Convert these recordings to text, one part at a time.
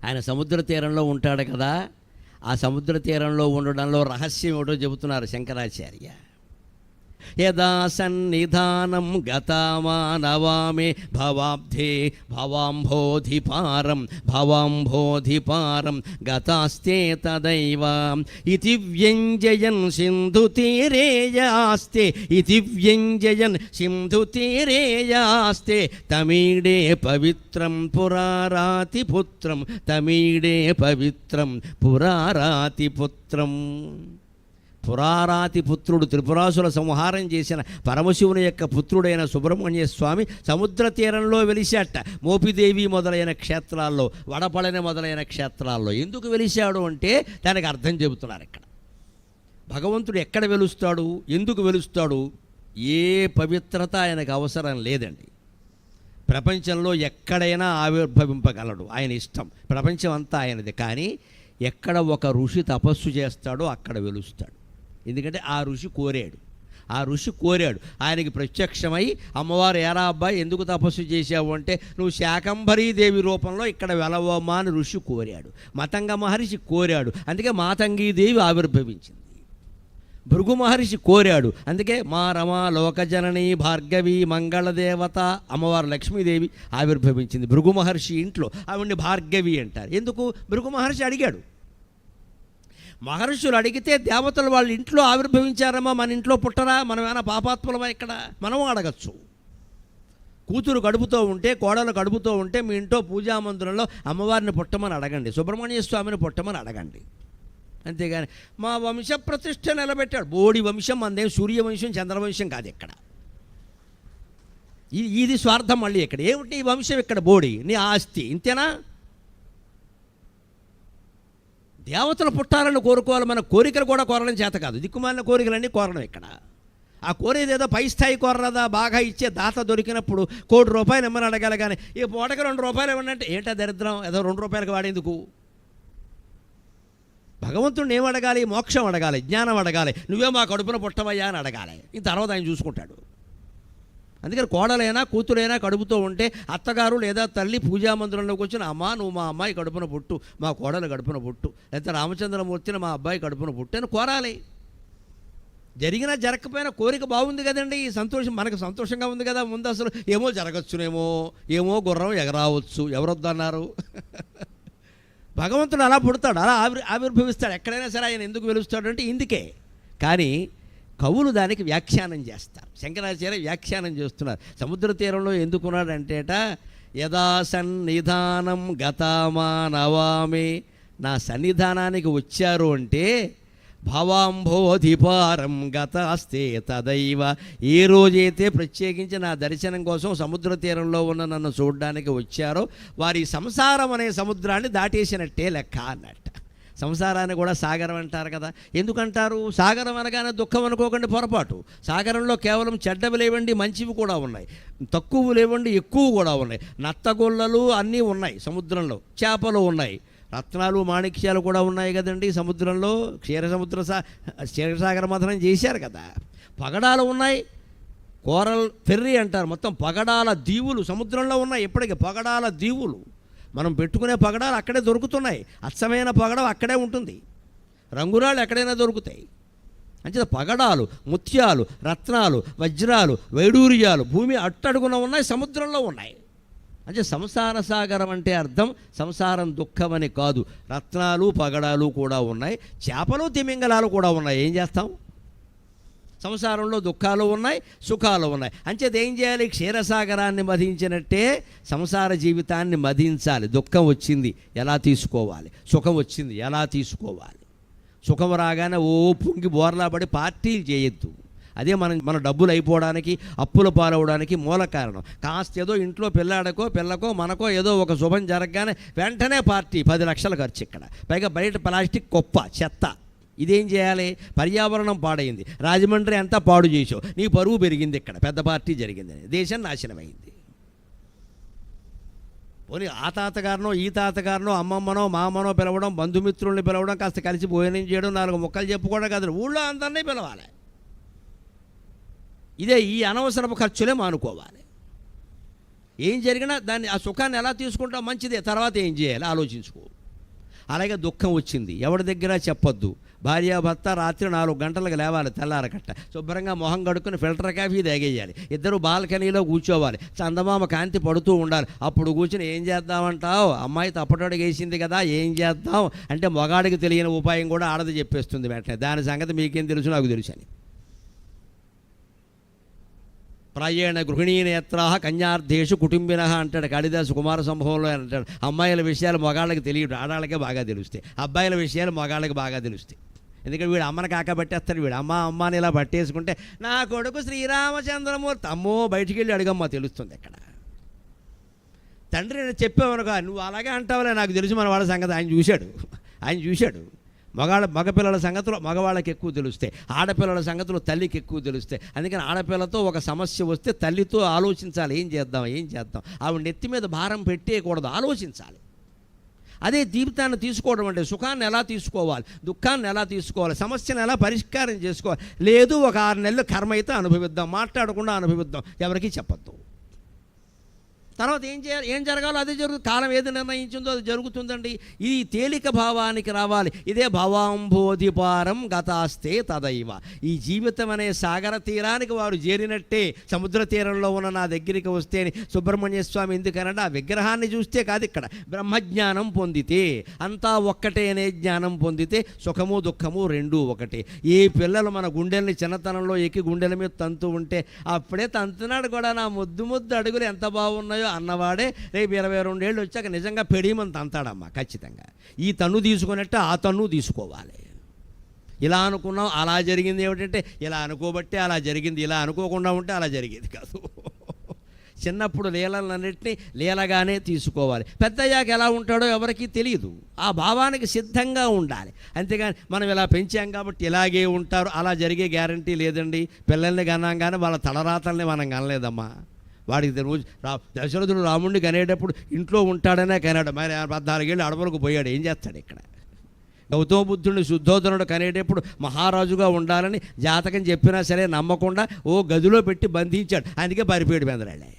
ఆయన సముద్ర తీరంలో ఉంటాడు కదా, ఆ సముద్ర తీరంలో ఉండడంలో రహస్యం ఏమిటో చెబుతున్నారు శంకరాచార్య. యదా సన్నిధానం గతామానవామే భవాబ్ధే భవాంభోధిపారం గతాస్తే తదైవ ఇతి వ్యంజయన్ సింధుతీరేయాస్తే తమీడే పవిత్రం పురారాతిపుత్రం. పురారాతిపుత్రుడు, త్రిపురాసుల సంహారం చేసిన పరమశివుని యొక్క పుత్రుడైన సుబ్రహ్మణ్య స్వామి సముద్ర తీరంలో వెలిశాట. మోపిదేవి మొదలైన క్షేత్రాల్లో, వడపళని మొదలైన క్షేత్రాల్లో. ఎందుకు వెలిశాడు అంటే దానికి అర్థం చెబుతున్నారు ఇక్కడ. భగవంతుడు ఎక్కడ వెలుస్తాడు, ఎందుకు వెలుస్తాడు? ఏ పవిత్రత ఆయనకు అవసరం లేదండి. ప్రపంచంలో ఎక్కడైనా ఆవిర్భవింపగలడు, ఆయన ఇష్టం. ప్రపంచం అంతా ఆయనది. కానీ ఎక్కడ ఒక ఋషి తపస్సు చేస్తాడో అక్కడ వెలుస్తాడు. ఎందుకంటే ఆ ఋషి కోరాడు. ఆయనకి ప్రత్యక్షమై అమ్మవారు, ఏరా అబ్బాయి ఎందుకు తపస్సు చేశావు అంటే, నువ్వు శాకంభరీదేవి రూపంలో ఇక్కడ వెలవమ్మా అని ఋషి కోరాడు. మతంగ మహర్షి కోరాడు, అందుకే మాతంగీదేవి ఆవిర్భవించింది. భృగు మహర్షి కోరాడు, అందుకే మా రమా లోకజనని భార్గవి మంగళదేవత అమ్మవారు లక్ష్మీదేవి ఆవిర్భవించింది. భృగు మహర్షి ఇంట్లో ఆవిడ్ని భార్గవి అంటారు. ఎందుకు? భృగు మహర్షి అడిగాడు. మహర్షులు అడిగితే దేవతలు వాళ్ళ ఇంట్లో ఆవిర్భవించారమ్మా, మన ఇంట్లో పుట్టరా, మనం ఏమైనా పాపాత్ములమా ఇక్కడ? మనం అడగచ్చు. కూతురు కడుపుతూ ఉంటే, కోడలు కడుపుతూ ఉంటే మీ ఇంట్లో పూజామందిరంలో అమ్మవారిని పుట్టమని అడగండి, సుబ్రహ్మణ్య స్వామిని పుట్టమని అడగండి. అంతేగాని మా వంశ ప్రతిష్ఠ నిలబెట్టాడు. బోడి వంశం అందేం సూర్యవంశం చంద్రవంశం కాదు ఇక్కడ. ఇది స్వార్థం. మళ్ళీ ఇక్కడ ఏమిటి ఈ వంశం? ఇక్కడ బోడి నీ ఆస్తి, ఇంతేనా? దేవతలు పుట్టాలని కోరుకోవాలి, మన కోరికలు కూడా కోరడం చేత కాదు. దిక్కుమాలిన కోరికలన్నీ కోరడం ఇక్కడ. ఆ కోరేది ఏదో పై స్థాయి కోరదా, బాగా ఇచ్చే దాత దొరికినప్పుడు ₹1 కోటి ఇమ్మని అడగాలి. కానీ ఈ పూటకి ₹2 ఇవ్వండి అంటే ఏంటా దరిద్రం, ఏదో ₹2 వాడేందుకు? భగవంతుడిని ఏం అడగాలి? మోక్షం అడగాలి, జ్ఞానం అడగాలి. నువ్వే మా కడుపున పుట్టవయ్యా అని అడగాలి. ఈ తర్వాత ఆయన చూసుకుంటాడు. అందుకని కోడలైనా కూతురైనా కడుపుతో ఉంటే అత్తగారు లేదా తల్లి పూజామందిరంలోకి వచ్చిన, అమ్మా నువ్వు మా అమ్మాయి కడుపున పుట్టు, మా కోడలు కడుపున పుట్టు, లేకపోతే రామచంద్రమూర్తిని మా అబ్బాయి కడుపున పుట్టు అని కోరాలి. జరిగినా జరగకపోయినా కోరిక బాగుంది కదండి, ఈ సంతోషం మనకు సంతోషంగా ఉంది కదా. ముందు అసలు ఏమో జరగచ్చునేమో, ఏమో గుర్రం ఎగరావచ్చు, ఎవరొద్దన్నారు? భగవంతుడు అలా పుడతాడు, అలా ఆవిర్భవిస్తాడు. ఎక్కడైనా సరే ఆయన ఎందుకు వెలుస్తాడు అంటే ఇందుకే. కానీ కవులు దానికి వ్యాఖ్యానం చేస్తారు. శంకరాచార్య వ్యాఖ్యానం చేస్తున్నారు. సముద్ర తీరంలో ఎందుకున్నాడంటేట, యదా సన్నిధానం గతామానవామే, నా సన్నిధానానికి వచ్చారు అంటే భవాంభోధిపారం గతాస్తే తదైవ, ఏ రోజైతే ప్రత్యేకించి నా దర్శనం కోసం సముద్ర తీరంలో ఉన్న నన్ను చూడడానికి వచ్చారో వారి సంసారం అనే సముద్రాన్ని దాటేసినట్టే లెక్క అన్నట్ట. సంసారాన్ని కూడా సాగరం అంటారు కదా. ఎందుకంటారు? సాగరం అనగానే దుఃఖం అనుకోకండి, పొరపాటు. సాగరంలో కేవలం చెడ్డవి లేవండి, మంచివి కూడా ఉన్నాయి. తక్కువ లేవండి, ఎక్కువ కూడా ఉన్నాయి. నత్తగొల్లలు అన్నీ ఉన్నాయి సముద్రంలో, చేపలు ఉన్నాయి, రత్నాలు మాణిక్యాలు కూడా ఉన్నాయి కదండి సముద్రంలో. క్షీరసాగర మథనం చేశారు కదా. పగడాలు ఉన్నాయి, కోరల్ ఫెర్రీ అంటారు. మొత్తం పగడాల దీవులు సముద్రంలో ఉన్నాయి. ఇప్పటికీ పగడాల దీవులు, మనం పెట్టుకునే పగడాలు అక్కడే దొరుకుతున్నాయి. అచ్చమైన పగడం అక్కడే ఉంటుంది, రంగురాళ్ళు ఎక్కడైనా దొరుకుతాయి. అంచేత పగడాలు, ముత్యాలు, రత్నాలు, వజ్రాలు, వైడూర్యాలు భూమి అట్టడుగున ఉన్నాయి, సముద్రంలో ఉన్నాయి. అంటే సంసార సాగరం అంటే అర్థం సంసారం దుఃఖమని కాదు. రత్నాలు పగడాలు కూడా ఉన్నాయి, చేపలు తిమింగలాలు కూడా ఉన్నాయి. ఏం చేస్తాం? సంసారంలో దుఃఖాలు ఉన్నాయి, సుఖాలు ఉన్నాయి. అంచేత ఏం చేయాలి? క్షీరసాగరాన్ని మధించినట్టే సంసార జీవితాన్ని మధించాలి. దుఃఖం వచ్చింది ఎలా తీసుకోవాలి, సుఖం వచ్చింది ఎలా తీసుకోవాలి. సుఖం రాగానే ఓ పొంగి బోర్లా పడి పార్టీలు చేయొద్దు. అదే మన డబ్బులు అయిపోవడానికి, అప్పుల పాలవడానికి మూల కారణం. కాస్త ఏదో ఇంట్లో పిల్లకో మనకో ఏదో ఒక శుభం జరగగానే వెంటనే పార్టీ, 10 లక్షలు ఖర్చు ఇక్కడ. పైగా బయట ప్లాస్టిక్ కుప్ప, చెత్త. ఇదేం చేయాలి? పర్యావరణం పాడైంది, రాజమండ్రి అంతా పాడు చేసావు, నీ పరువు పెరిగింది, ఇక్కడ పెద్ద పార్టీ జరిగిందని దేశం నాశనమైంది. పోనీ ఆ తాతగారినో ఈ తాతగారినో అమ్మమ్మనో మామనో పిలవడం, బంధుమిత్రుల్ని పిలవడం, కాస్త కలిసి భోజనం చేయడం, 4 ముక్కలు చెప్పుకోవడం కాదు, ఊళ్ళో అందరినీ పిలవాలి. ఇదే ఈ అనవసరపు ఖర్చులే మానుకోవాలి. ఏం జరిగినా దాన్ని ఆ సుఖాన్ని ఎలా తీసుకుంటావు మంచిదే, తర్వాత ఏం చేయాలి ఆలోచించుకో. అలాగే దుఃఖం వచ్చింది, ఎవరి దగ్గర చెప్పొద్దు. భార్యాభర్త రాత్రి 4 గంటలకు లేవాలి, తెల్లారకట్ట శుభ్రంగా మొహం కడుక్కుని ఫిల్టర్ కాఫీ తాగేయాలి, ఇద్దరు బాల్కనీలో కూర్చోవాలి, చందమామ కాంతి పడుతూ ఉండాలి. అప్పుడు కూర్చుని ఏం చేద్దామంటావు, అమ్మాయి తప్పటడుగు వేసింది కదా ఏం చేద్దాం అంటే మగాడికి తెలియని ఉపాయం కూడా ఆడది చెప్పేస్తుంది వెంటనే. దాని సంగతి మీకేం తెలుసు, నాకు తెలుసు అని. ప్రాయేణ గృహిణీనేత్రాహ కన్యార్థేషు కుటుంబిన అంటాడు కాళిదాసు కుమార సంభవంలో అంటాడు. అమ్మాయిల విషయాలు మగాళ్ళకి తెలియదు, ఆడాళ్ళకే బాగా తెలుస్తాయి. అబ్బాయిల విషయాలు మగాళ్ళకి బాగా తెలుస్తాయి. ఎందుకంటే వీడు అమ్మని కాక పట్టేస్తాడు, వీడు అమ్మని ఇలా పట్టేసుకుంటే నా కొడుకు శ్రీరామచంద్రమూర్తి అమ్మో బయటికి వెళ్ళి అడుగమ్మా తెలుస్తుంది. ఎక్కడ తండ్రి నేను చెప్పామనుకో, నువ్వు అలాగే అంటావులే నాకు తెలుసు మన వాళ్ళ సంగతి, ఆయన చూశాడు. మగపిల్లల సంగతులు మగవాళ్ళకి ఎక్కువ తెలుస్తాయి, ఆడపిల్లల సంగతులు తల్లికి ఎక్కువ తెలుస్తాయి. అందుకని ఆడపిల్లతో ఒక సమస్య వస్తే తల్లితో ఆలోచించాలి, ఏం చేద్దాం. ఆవిడ నెత్తి మీద భారం పెట్టేయకూడదు, ఆలోచించాలి. అదే జీవితాన్ని తీసుకోవడం అంటే సుఖాన్ని ఎలా తీసుకోవాలి, దుఃఖాన్ని ఎలా తీసుకోవాలి, సమస్యను ఎలా పరిష్కారం చేసుకోవాలి. లేదు ఒక 6 నెలలు కర్మ అయితే అనుభవిద్దాం, మాట్లాడకుండా అనుభవిద్దాం, ఎవరికీ చెప్పద్దు. తర్వాత ఏం చేయాలి, ఏం జరగాలో అదే జరుగుతుంది. కాలం ఏది నిర్ణయించిందో అది జరుగుతుందండి. ఇది తేలిక భావానికి రావాలి. ఇదే భవాంబోధిపారం గతాస్తే తదైవ. ఈ జీవితం అనే సాగర తీరానికి వారు చేరినట్టే. సముద్ర తీరంలో ఉన్న నా దగ్గరికి వస్తే సుబ్రహ్మణ్య స్వామి ఎందుకనంటే ఆ విగ్రహాన్ని చూస్తే కాదు, ఇక్కడ బ్రహ్మజ్ఞానం పొందితే అంతా ఒక్కటే అనే జ్ఞానం పొందితే సుఖము దుఃఖము రెండూ ఒకటే. ఏ పిల్లలు మన గుండెల్ని చిన్నతనంలో ఎక్కి గుండెల మీద తంతు ఉంటే అప్పుడే తంతున్నాడు కూడా, నా ముద్దు అడుగులు ఎంత బాగున్నాయో అన్నవాడే రేపు 22 ఏళ్ళు వచ్చాక నిజంగా పెడీమంత అంతాడమ్మా ఖచ్చితంగా. ఈ తన్ను తీసుకున్నట్టే ఆ తన్ను తీసుకోవాలి. ఇలా అనుకున్నాం అలా జరిగింది ఏమిటంటే ఇలా అనుకోబట్టే అలా జరిగింది, ఇలా అనుకోకుండా ఉంటే అలా జరిగేది కాదు. చిన్నప్పుడు లీలలన్నింటినీ లీలగానే తీసుకోవాలి. పెద్దయ్యాక ఎలా ఉంటాడో ఎవరికీ తెలియదు. ఆ భావానికి సిద్ధంగా ఉండాలి. అంతేగాని మనం ఇలా పెంచాం కాబట్టి ఇలాగే ఉంటారు అలా జరిగే గ్యారంటీ లేదండి. పిల్లల్ని కన్నాం కానీ వాళ్ళ తలరాతల్ని మనం కనలేదమ్మా. వాడికి రోజు దశరథుడు రాముడిని కనేటప్పుడు ఇంట్లో ఉంటాడనే కనాడు, మరి 14 ఏళ్ళు అడవులకు పోయాడు, ఏం చేస్తాడు ఇక్కడ. గౌతమ బుద్ధుడిని శుద్ధోధనుడు కనేటప్పుడు మహారాజుగా ఉండాలని జాతకం చెప్పినా సరే నమ్మకుండా ఓ గదిలో పెట్టి బంధించాడు, అందుకే పరిపేడు బెందరాళ్ళే.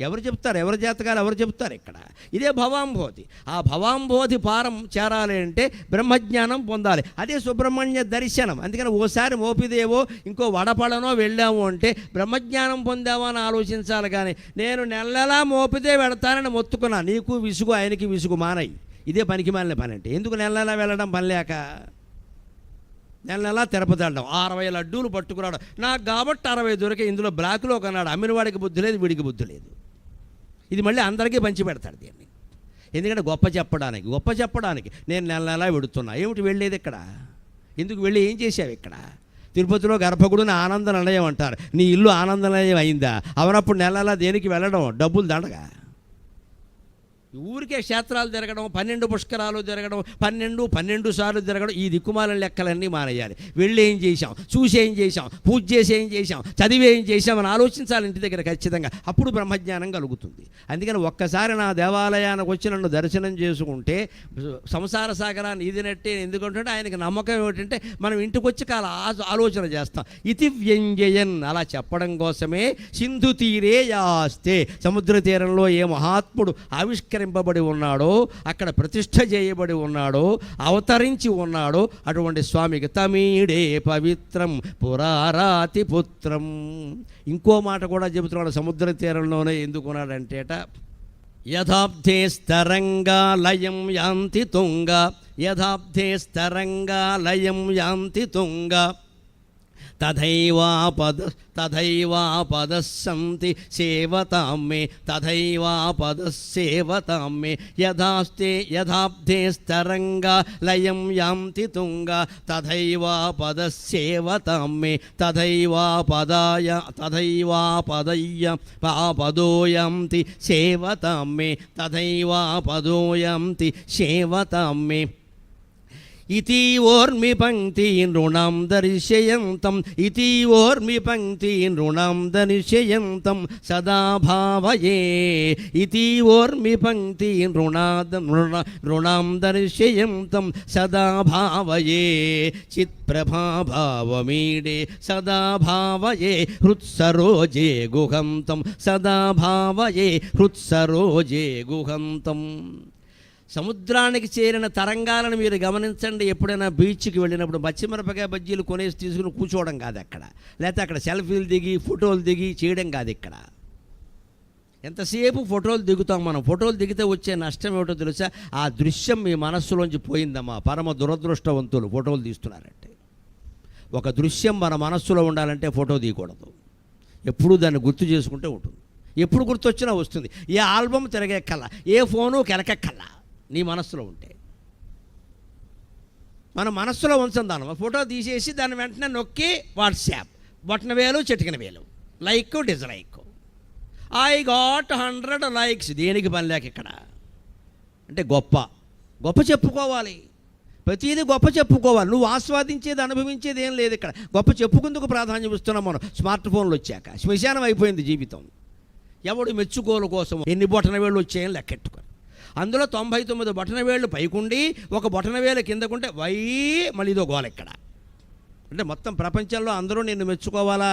ఎవరు చెప్తారు, ఎవరి జాతకాలు ఎవరు చెప్తారు ఇక్కడ. ఇదే భవాంబోధి. ఆ భవాంబోధి పారం చేరాలి అంటే బ్రహ్మజ్ఞానం పొందాలి. అదే సుబ్రహ్మణ్య దర్శనం. అందుకని ఓసారి మోపిదేవో ఇంకో వడపడనో వెళ్ళాము అంటే బ్రహ్మజ్ఞానం పొందామో అని ఆలోచించాలి. కానీ నేను నెలలా మోపిదే వెడతానని మొత్తుకున్నా, నీకు విసుగు ఆయనకి విసుగు మానయి. ఇదే పనికి మాలిన పని అంటే. ఎందుకు నెలలా వెళ్ళడం పని లేక, నెలలా తిరుపతి వెళ్ళడం, 60 లడ్డూలు పట్టుకురావడం. నాకు కాబట్టి 60 దొరికే, ఇందులో బ్లాక్లో కొన్నాడు. అమ్మినవాడికి బుద్ధి లేదు, వీడికి బుద్ధి లేదు. ఇది మళ్ళీ అందరికీ పంచి పెడతాడు దీన్ని. ఎందుకంటే గొప్ప చెప్పడానికి నేను నెలలా వెడుతున్నా. ఏమిటి వెళ్ళేది ఇక్కడ, ఎందుకు వెళ్ళి ఏం చేసావు ఇక్కడ. తిరుపతిలో గర్భగుడిని ఆనంద నిలయం అంటారు. నీ ఇల్లు ఆనంద నిలయం అయిందా? అవనప్పుడు నెలలా దేనికి వెళ్ళడం, డబ్బులు దండగా. ఊరికే క్షేత్రాలు తిరగడం, 12 పుష్కరాలు తిరగడం, 12 సార్లు తిరగడం, ఈ దిక్కుమాల లెక్కలన్నీ మానేయాలి. వెళ్ళి ఏం చేశాం, చూసి ఏం చేశాం, పూజ చేసి ఏం చేశాం, చదివి ఏం చేశామని ఆలోచించాలి ఇంటి దగ్గర ఖచ్చితంగా. అప్పుడు బ్రహ్మజ్ఞానం కలుగుతుంది. అందుకని ఒక్కసారి నా దేవాలయానికి వచ్చి నన్ను దర్శనం చేసుకుంటే సంసార సాగరాన్ని ఈదినట్టే. ఎందుకంటే ఆయనకి నమ్మకం ఏమిటంటే మనం ఇంటికి వచ్చి ఆలోచన చేస్తాం. ఇతి వ్యంజయన్ అలా చెప్పడం కోసమే సింధు తీరే యాస్తే, సముద్ర తీరంలో ఏ మహాత్ముడు ఆవిష్కరింపబడి ఉన్నాడో, అక్కడ ప్రతిష్ఠ చేయబడి ఉన్నాడో, అవతరించి ఉన్నాడో అటువంటి స్వామికి తమీడే పవిత్రం పురారాతి పుత్రం. ఇంకో మాట కూడా చెబుతున్నాడు సముద్ర తీరంలోనే. ఎందుకున్నాడంటేట యథాబ్ధే స్తరంగా లయం యాంతి తుంగ, యథాబ్ధే స్తరంగా లయం యాంతి తుంగ, తథైవాపదస్సంతి సేవతాం మే, తథైవాపదస్సేవతాం మే. యథాబ్ధే స్తరంగా లయం యాంతి తుంగ, తథైవాపదస్సేవతాం మే, తథైవాపదోయాంతి సేవతాం మే, తథైవాపదోయాంతి సేవతాం మే. ఇతి ఓర్మి పంక్తి నృణం దర్శయంతం ఇతి ఓర్మి పంక్తి నృణం దర్శయంతం సదా భావయే ఇతి ఓర్మి పంక్తి నృణం దర్శయంతం సదా భావయే చిత్ప్రభాభావమీడే సదా భావయే హృత్సరోజే గుహంతం సదా భావయే హృత్సరోజే గుహంతం. సముద్రానికి చేరిన తరంగాలను మీరు గమనించండి. ఎప్పుడైనా బీచ్కి వెళ్ళినప్పుడు పచ్చిమిరపకాయ బజ్జీలు కొనేసి తీసుకుని కూర్చోవడం కాదు అక్కడ, లేకపోతే అక్కడ సెల్ఫీలు దిగి ఫోటోలు దిగి చేయడం కాదు ఇక్కడ. ఎంతసేపు ఫోటోలు దిగుతాం మనం. ఫోటోలు దిగితే వచ్చే నష్టం ఏమిటో తెలుసా? ఆ దృశ్యం మీ మనస్సులోంచి పోయిందమ్మా. పరమ దురదృష్టవంతులు ఫోటోలు తీస్తున్నారంటే. ఒక దృశ్యం మన మనస్సులో ఉండాలంటే ఫోటో తీయకూడదు, ఎప్పుడూ దాన్ని గుర్తు చేసుకుంటే ఉంటుంది. ఎప్పుడు గుర్తొచ్చినా వస్తుంది. ఏ ఆల్బమ్ తిరగెక్కల్లా, ఏ ఫోను కెలకెక్కల్లా నీ మనస్సులో ఉంటే. మన మనస్సులో ఉంచందాను. ఫోటో తీసేసి దాన్ని వెంటనే నొక్కి వాట్సాప్, బొట్టన వేలు చిటికిన వేలు, like dislike, I got 100 likes. దేనికి పని లేక ఇక్కడ అంటే గొప్ప గొప్ప చెప్పుకోవాలి. ప్రతిదీ గొప్ప చెప్పుకోవాలి. నువ్వు ఆస్వాదించేది అనుభవించేది ఏం లేదు ఇక్కడ. గొప్ప చెప్పుకుందుకు ప్రాధాన్యం ఇస్తున్నాం మనం. స్మార్ట్ ఫోన్లు వచ్చాక శ్మశానం అయిపోయింది జీవితం. ఎవడు మెచ్చుకోలు కోసం ఎన్ని బొటన వేళ్ళు వచ్చాయని లెక్కెట్టుకొని, అందులో 99 బొటన వేళ్ళు పైకుండి ఒక బొటన వేలు కిందకుంటే మళ్ళీ ఇదో గోల ఇక్కడ. అంటే మొత్తం ప్రపంచంలో అందరూ నిన్ను మెచ్చుకోవాలా?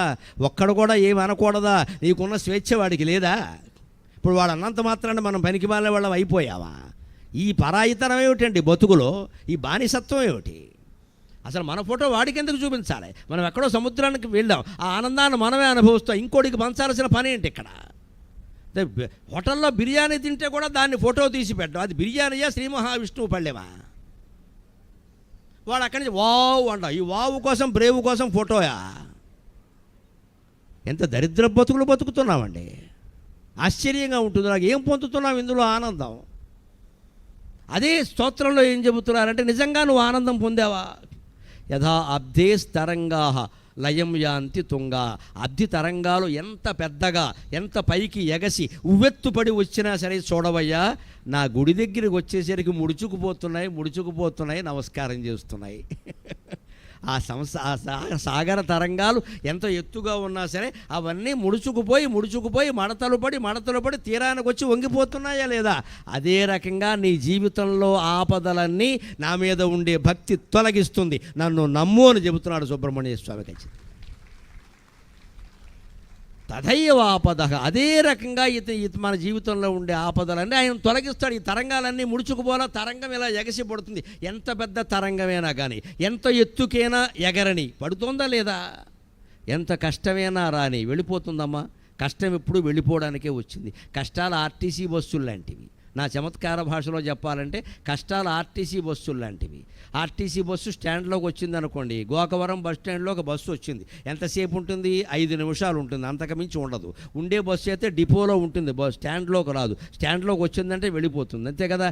ఒక్కడు కూడా ఏమి అనకూడదా? నీకున్న స్వేచ్ఛ వాడికి లేదా? ఇప్పుడు వాడు అన్నంత మాత్రాన్ని మనం పనికి మాలిన వాళ్ళం అయిపోయావా? ఈ పరాయితనం ఏమిటండి బతుకులో? ఈ బానిసత్వం ఏమిటి? అసలు మన ఫోటో వాడికి ఎందుకు చూపించాలి? మనం ఎక్కడో సముద్రానికి వెళ్ళాం, ఆ ఆనందాన్ని మనమే అనుభవిస్తాం. ఇంకోటికి పంచాల్సిన పని ఏంటి ఇక్కడ? హోటల్లో బిర్యానీ తింటే కూడా దాన్ని ఫోటో తీసి పెట్టడం. అది బిర్యానీయా శ్రీ మహావిష్ణువు పళ్ళేమా? వాడు అక్కడి నుంచి వావ్ అంట. ఈ వావు కోసం బ్రేవు కోసం ఫోటోయా? ఎంత దరిద్ర బతుకులు బతుకుతున్నామండి. ఆశ్చర్యంగా ఉంటుంది నాకు. ఏం పొందుతున్నావు ఇందులో ఆనందం? అదే స్తోత్రంలో ఏం చెబుతున్నారంటే నిజంగా నువ్వు ఆనందం పొందావా? యథా అబ్ధే తరంగా లయం యాంతి తుంగా. అబ్ధి తరంగాలు ఎంత పెద్దగా ఎంత పైకి ఎగసి ఉవ్వెత్తుపడి వచ్చినా సరే చూడవయ్యా, నా గుడి దగ్గరికి వచ్చేసరికి ముడుచుకుపోతున్నాయి నమస్కారం చేస్తున్నాయి. ఆ సాగర తరంగాలు ఎంత ఎత్తుగా ఉన్నా సరే అవన్నీ ముడుచుకుపోయి మడతలు పడి తీరానికి వచ్చి వంగిపోతున్నాయా లేదా? అదే రకంగా నీ జీవితంలో ఆపదలన్నీ నా మీద ఉండే భక్తి తొలగిస్తుంది. నన్ను నమ్ము అని చెబుతున్నాడు సుబ్రహ్మణ్య స్వామి. ఖచ్చితంగా తథైవ ఆపద. అదే రకంగా మన జీవితంలో ఉండే ఆపదలన్నీ ఆయన తొలగిస్తాడు. ఈ తరంగాలన్నీ ముడుచుకుపోలా. తరంగం ఇలా ఎగసి పడుతుంది. ఎంత పెద్ద తరంగమైనా కానీ, ఎంత ఎత్తుకైనా ఎగరని పడుతుందా లేదా? ఎంత కష్టమైనా రాని వెళ్ళిపోతుందమ్మా. కష్టం ఎప్పుడు వెళ్ళిపోవడానికే వచ్చింది. కష్టాలు ఆర్టీసీ బస్సులు లాంటివి. నా చమత్కార భాషలో చెప్పాలంటే కష్టాలు ఆర్టీసీ బస్సులు లాంటివి. ఆర్టీసీ బస్సు స్టాండ్లోకి వచ్చింది అనుకోండి. గోకవరం బస్ స్టాండ్లో ఒక బస్సు వచ్చింది. ఎంతసేపు ఉంటుంది? 5 నిమిషాలు ఉంటుంది, అంతకుమించి ఉండదు. ఉండే బస్సు అయితే డిపోలో ఉంటుంది, స్టాండ్లోకి రాదు. స్టాండ్లోకి వచ్చిందంటే వెళ్ళిపోతుంది, అంతే కదా.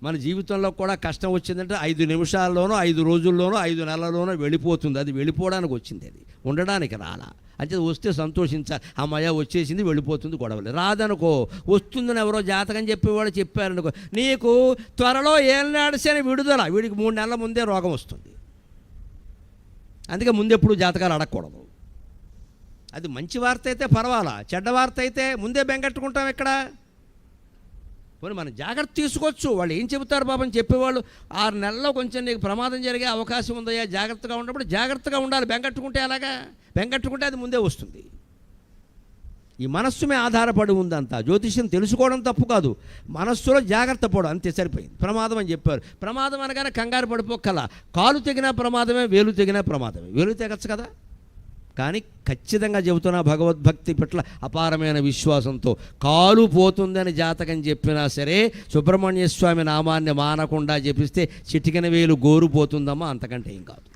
మన జీవితంలో కూడా కష్టం వచ్చిందంటే 5 నిమిషాల్లోనో 5 రోజుల్లోనో 5 నెలల్లోనో వెళ్ళిపోతుంది. అది వెళ్ళిపోవడానికి వచ్చింది, అది ఉండడానికి రాలా. అంటే వస్తే సంతోషించాలి. అమ్మయ్య వచ్చేసింది, వెళ్ళిపోతుంది, గొడవలు. రాదనుకో, వస్తుందని ఎవరో జాతకం చెప్పేవాడు చెప్పారనుకో, నీకు త్వరలో ఏళ్ళనాడిసే విడుదల, వీడికి 3 నెలల ముందే రోగం వస్తుంది. అందుకే ముందెప్పుడు జాతకాలు అడగకూడదు. అది మంచి వార్త అయితే పర్వాలా, చెడ్డ వార్త అయితే ముందే బెంగట్టుకుంటాం. ఇక్కడ పోనీ మనం జాగ్రత్త తీసుకోవచ్చు. వాళ్ళు ఏం చెబుతారు పాపం చెప్పేవాళ్ళు? 6 నెలల్లో కొంచెం నీకు ప్రమాదం జరిగే అవకాశం ఉందయ్యా, జాగ్రత్తగా ఉన్నప్పుడు జాగ్రత్తగా ఉండాలి. బెంగట్టుకుంటే అలాగా? బెంగట్టుకుంటే అది ముందే వస్తుంది. ఈ మనస్సు మీద ఆధారపడి ఉందంతా. జ్యోతిష్యం తెలుసుకోవడం తప్పు కాదు, మనస్సులో జాగ్రత్త పడు, అంతే సరిపోయింది. ప్రమాదం అని చెప్పారు. ప్రమాదం అనగానే కంగారు పడిపోకల్లా. కాలు తెగినా ప్రమాదమే, వేలు తెగినా ప్రమాదమే. వేలు తెగచ్చు కదా, కానీ ఖచ్చితంగా చెబుతున్నా భగవద్భక్తి పట్ల అపారమైన విశ్వాసంతో కాలు పోతుందని జాతకం చెప్పినా సరే సుబ్రహ్మణ్య స్వామి నామాన్ని మానకుండా జపిస్తే చిటికెన వేలు గోరు పోతుందమ్మా, అంతకంటే ఏం కాదు.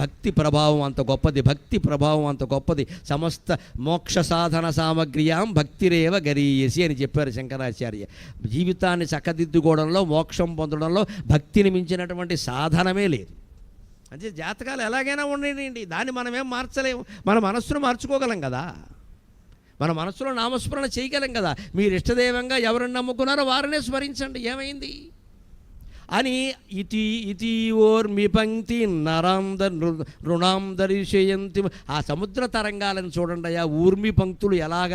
భక్తి ప్రభావం అంత గొప్పది, భక్తి ప్రభావం అంత గొప్పది. సమస్త మోక్ష సాధన సామగ్రియాం భక్తిరేవ గరీయసి అని చెప్పారు శంకరాచార్య. జీవితాన్ని చక్కదిద్దుకోవడంలో, మోక్షం పొందడంలో భక్తిని మించినటువంటి సాధనమే లేదు. అంటే జాతకాలు ఎలాగైనా ఉండేయండి, దాన్ని మనమేం మార్చలేము. మన మనస్సును మార్చుకోగలం కదా, మన మనస్సులో నామస్మరణ చేయగలం కదా. మీరు ఇష్టదైవంగా ఎవరిని నమ్ముకున్నారో వారినే స్మరించండి, ఏమైంది? అని ఇతీయోర్మి పంక్తి రుణాం దర్శయంతి. ఆ సముద్ర తరంగాలను చూడండి, ఆ ఊర్మి పంక్తులు ఎలాగ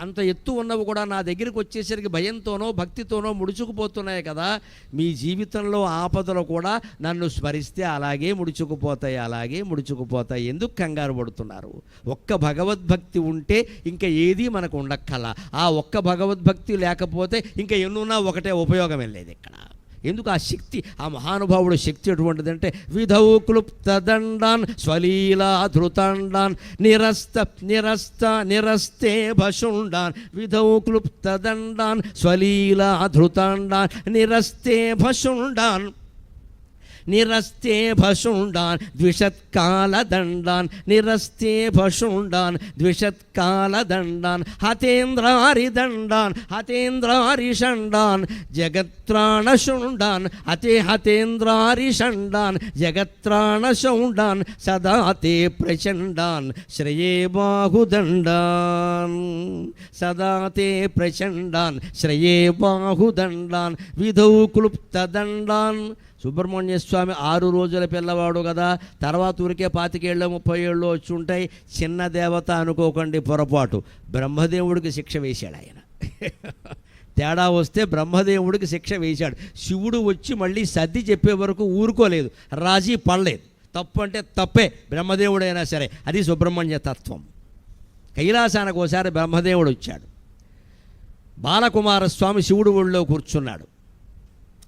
అంత ఎత్తు ఉన్నవి కూడా నా దగ్గరికి వచ్చేసరికి భయంతోనో భక్తితోనో ముడుచుకుపోతున్నాయి కదా. మీ జీవితంలో ఆపదలు కూడా నన్ను స్మరిస్తే అలాగే ముడుచుకుపోతాయి, అలాగే ముడుచుకుపోతాయి. ఎందుకు కంగారు పడుతున్నారు? ఒక్క భగవద్భక్తి ఉంటే ఇంకా ఏది మనకు ఉండక్కల. ఆ ఒక్క భగవద్భక్తి లేకపోతే ఇంకా ఎన్నున్నా ఒకటే, ఉపయోగం లేదు ఇక్కడ. ఎందుకు? ఆ శక్తి, ఆ మహానుభావుడు శక్తి ఎటువంటిదంటే విధౌ క్లుప్త దండాన్ స్వలీలా ధృతాండాన్ నిరస్తే భషుండాన్. విధౌ క్లుప్త దండాన్ స్వలీలా ధృతాండాన్ నిరస్తే భషుండాన్. నిరస్తే భషుండాన్ ద్విషత్కాలదండాన్. నిరస్తే భషుండాన్ ద్విషత్కాలదండాన్. హతేంద్రారిదండాన్ హతేంద్రారిషండాన్ జగత్రాణశుండాన్. హతేంద్రారిషండాన్ జగత్రాణశౌండాన్. సదా తే ప్రచండాన్ శ్రేయే బాహుదండాన్. సదా తే ప్రచండాన్ శ్రేయే బాహుదండాన్. విధౌ క్లుప్తదండాన్. సుబ్రహ్మణ్య స్వామి 6 రోజుల పిల్లవాడు కదా, తర్వాత ఊరికే 25 ఏళ్ళు 30 ఏళ్ళు వచ్చి ఉంటాయి. చిన్న దేవత అనుకోకండి, పొరపాటు. బ్రహ్మదేవుడికి శిక్ష వేశాడు ఆయన. తేడా వస్తే బ్రహ్మదేవుడికి శిక్ష వేశాడు. శివుడు వచ్చి మళ్ళీ సర్ది చెప్పే వరకు ఊరుకోలేదు, రాజీ పడలేదు. తప్పు అంటే తప్పే, బ్రహ్మదేవుడైనా సరే. అది సుబ్రహ్మణ్య తత్వం. కైలాసానికి ఒకసారి బ్రహ్మదేవుడు వచ్చాడు. బాలకుమారస్వామి శివుడు ఒళ్ళో కూర్చున్నాడు.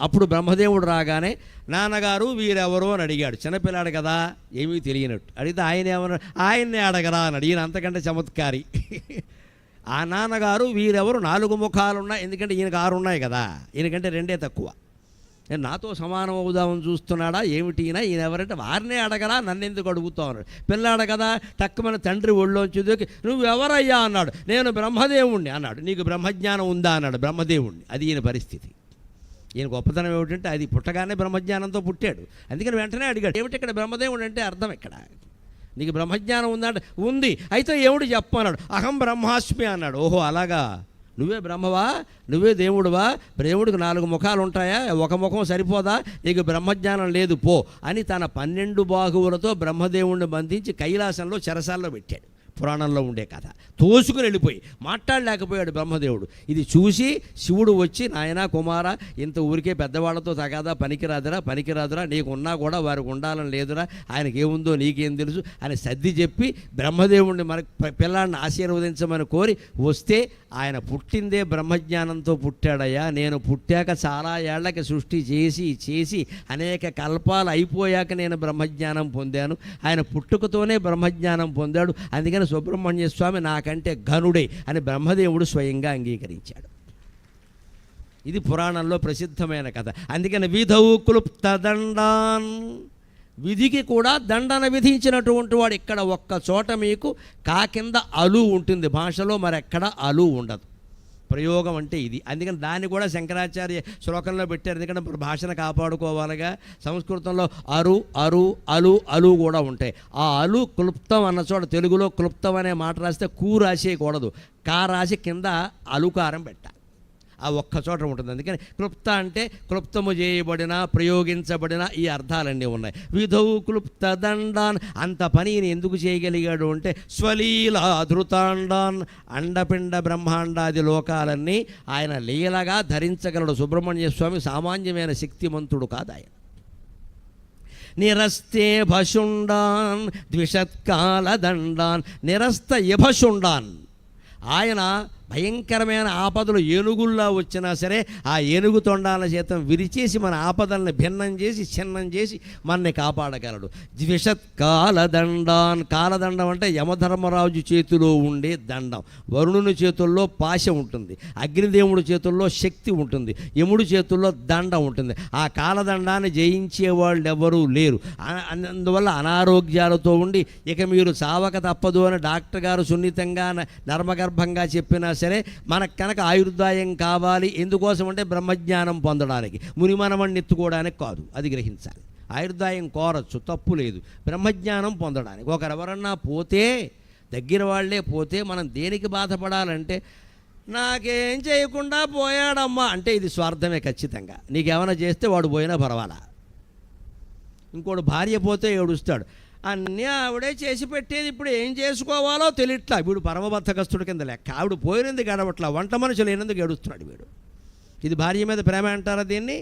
అప్పుడు బ్రహ్మదేవుడు రాగానే నాన్నగారు వీరెవరో అని అడిగాడు. చిన్నపిల్లాడు కదా, ఏమీ తెలియనట్టు. అడిగితే ఆయన ఏమన్నా, ఆయన్నే అడగరా అని అడిగిన. అంతకంటే చమత్కారి. ఆ నాన్నగారు వీరెవరు, 4 ముఖాలున్నాయి. ఎందుకంటే ఈయనకు 6 ఉన్నాయి కదా, ఈయనకంటే 2 తక్కువ. నేను నాతో సమానం అవుదామని చూస్తున్నాడా ఏమిటి ఈయన ఎవరంటే వారినే అడగరా, నన్ను ఎందుకు అడుగుతావు అన్నాడు. పిల్లాడు కదా, టక్కుమని తండ్రి ఒళ్ళోంచి దూకి నువ్వెవరయ్యా అన్నాడు. నేను బ్రహ్మదేవుణ్ణి అన్నాడు. నీకు బ్రహ్మజ్ఞానం ఉందా అన్నాడు బ్రహ్మదేవుణ్ణి. అది ఈయన పరిస్థితి. ఈయన గొప్పతనం ఏమిటంటే అది పుట్టగానే బ్రహ్మజ్ఞానంతో పుట్టాడు. అందుకని వెంటనే అడిగాడు, ఏమిటి ఇక్కడ బ్రహ్మదేవుడు అంటే అర్థం ఇక్కడ, నీకు బ్రహ్మజ్ఞానం ఉందంటే ఉంది, అయితే ఏమిటి చెప్పన్నాడు. అహం బ్రహ్మాస్మి అన్నాడు. ఓహో అలాగా, నువ్వే బ్రహ్మవా, నువ్వే దేవుడువా, దేవుడికి 4 ముఖాలు ఉంటాయా, ఒక ముఖం సరిపోదా, నీకు బ్రహ్మజ్ఞానం లేదు పో అని తన 12 బాహువులతో బ్రహ్మదేవుడిని బంధించి కైలాసంలో చెరసాల్లో పెట్టాడు. పురాణంలో ఉండే కథ. తోసుకుని వెళ్ళిపోయి మాట్లాడలేకపోయాడు బ్రహ్మదేవుడు. ఇది చూసి శివుడు వచ్చి, నాయనా కుమార, ఇంత ఊరికే పెద్దవాళ్లతో తగాదా, పనికిరాదురా, నీకున్నా కూడా వారికి ఉండాలని లేదురా, ఆయనకి ఏముందో నీకేం తెలుసు అని సర్ది చెప్పి బ్రహ్మదేవుడిని మన పిల్లాడిని ఆశీర్వదించమని కోరి వస్తే, ఆయన పుట్టిందే బ్రహ్మజ్ఞానంతో పుట్టాడయ్యా. నేను పుట్టాక చాలా ఏళ్లకి సృష్టి చేసి అనేక కల్పాలు అయిపోయాక నేను బ్రహ్మజ్ఞానం పొందాను. ఆయన పుట్టుకతోనే బ్రహ్మజ్ఞానం పొందాడు. అందుకని సుబ్రహ్మణ్య స్వామి నాకంటే ఘనుడే అని బ్రహ్మదేవుడు స్వయంగా అంగీకరించాడు. ఇది పురాణంలో ప్రసిద్ధమైన కథ. అందుకని విధౌ క్లుప్త దండాన్, విధికి కూడా దండన విధించినటువంటి వాడు. ఇక్కడ ఒక్క చోట మీకు కా కింద అలు ఉంటుంది, భాషలో మరెక్కడ అలు ఉండదు. ప్రయోగం అంటే ఇది. అందుకని దాన్ని కూడా శంకరాచార్య శ్లోకంలో పెట్టారు. ఎందుకంటే భాషను కాపాడుకోవాలిగా. సంస్కృతంలో అరు అరు అలు అలు కూడా ఉంటాయి. ఆ అలు క్లుప్తం అన్న చోట తెలుగులో క్లుప్తం అనే మాట రాస్తే కూ రాసేయకూడదు, కా రాసి కింద అలుకారం పెట్టాలి. ఆ ఒక్క చోట ఉంటుంది. అందుకని క్లుప్త అంటే క్లుప్తము చేయబడిన, ప్రయోగించబడిన ఈ అర్థాలన్నీ ఉన్నాయి. విధౌ క్లుప్త దండాన్, అంత పని ఎందుకు చేయగలిగాడు అంటే స్వలీలా ధృతాండాన్, అండపిండ బ్రహ్మాండాది లోకాలన్నీ ఆయన లీలగా ధరించగలడు. సుబ్రహ్మణ్య స్వామి సామాన్యమైన శక్తిమంతుడు కాదు ఆయన. నిరస్తే భషుండాన్ ద్విషత్కాలదండాన్. నిరస్త యభషుండాన్, ఆయన భయంకరమైన ఆపదలు ఏనుగుల్లా వచ్చినా సరే ఆ ఏనుగు తొండాల చేత విరిచేసి మన ఆపదల్ని భిన్నం చేసి చిన్నం చేసి మనని కాపాడగలడు. ద్విషత్ కాలదండాన్, కాలదండం అంటే యమధర్మరాజు చేతిలో ఉండే దండం. వరుణుని చేతుల్లో పాశ ఉంటుంది, అగ్నిదేవుడి చేతుల్లో శక్తి ఉంటుంది, యముడి చేతుల్లో దండం ఉంటుంది. ఆ కాలదండాన్ని జయించే వాళ్ళు ఎవరూ లేరు. అందువల్ల అనారోగ్యాలతో ఉండి ఇక మీరు చావక తప్పదు అని డాక్టర్ గారు సున్నితంగా నర్మగర్భంగా చెప్పినా సరే మనకు కనుక ఆయుర్దాయం కావాలి. ఎందుకోసం అంటే బ్రహ్మజ్ఞానం పొందడానికి, మునిమనమని ఎత్తుకోవడానికి కాదు. అది గ్రహించాలి. ఆయుర్దాయం కోరచ్చు, తప్పు లేదు. బ్రహ్మజ్ఞానం పొందడానికి. ఒకరెవరన్నా పోతే, దగ్గర వాళ్లే పోతే మనం దేనికి బాధపడాలంటే నాకేం చేయకుండా పోయాడమ్మా అంటే ఇది స్వార్థమే ఖచ్చితంగా. నీకేమైనా చేస్తే వాడు పోయినా పర్వాలా. ఇంకోడు భార్య పోతే ఏడుస్తాడు, అన్నీ ఆవిడే చేసి పెట్టేది, ఇప్పుడు ఏం చేసుకోవాలో తెలియట్లా. వీడు పరమబద్ధకస్తుడి కింద లెక్క. ఆవిడ పోయినందుకు గడవట్లా, వంట మనిషి లేనందుకు ఏడుస్తున్నాడు వీడు. ఇది భార్య మీద ప్రేమ అంటారా దీన్ని?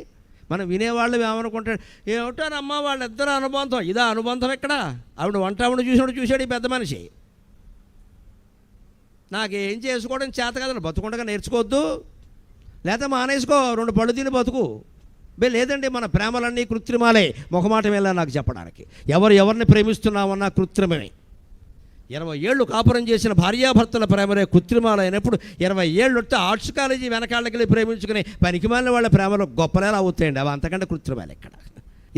మనం వినేవాళ్ళు ఏమనుకుంటాడు, ఏమిటోనమ్మా వాళ్ళిద్దరు అనుబంధం. ఇదా అనుబంధం ఎక్కడ? ఆవిడ వంట ఆవిడ చూశాడు ఈ పెద్ద మనిషి. నాకేం చేసుకోవడం చేత కదా, బతుకుండగా నేర్చుకోవద్దు, లేకపోతే మానేసుకో, 2 పళ్ళు తిని బతుకు. లేదండి, మన ప్రేమలన్నీ కృత్రిమాలే. మొహమాటం వెళ్ళా నాకు చెప్పడానికి. ఎవరిని ప్రేమిస్తున్నామన్నా కృత్రిమమే. 20 ఏళ్ళు కాపురం చేసిన భార్యాభర్తల ప్రేమలే కృత్రిమాలైనప్పుడు 20 ఏళ్ళు వస్తే ఆర్ట్స్ కాలేజీ వెనకాళ్ళకి ప్రేమించుకుని పనికిమాలిన వాళ్ళ ప్రేమలో గొప్పలేలా అవుతాయండి. అవి అంతకంటే కృత్రిమాలు ఎక్కడ?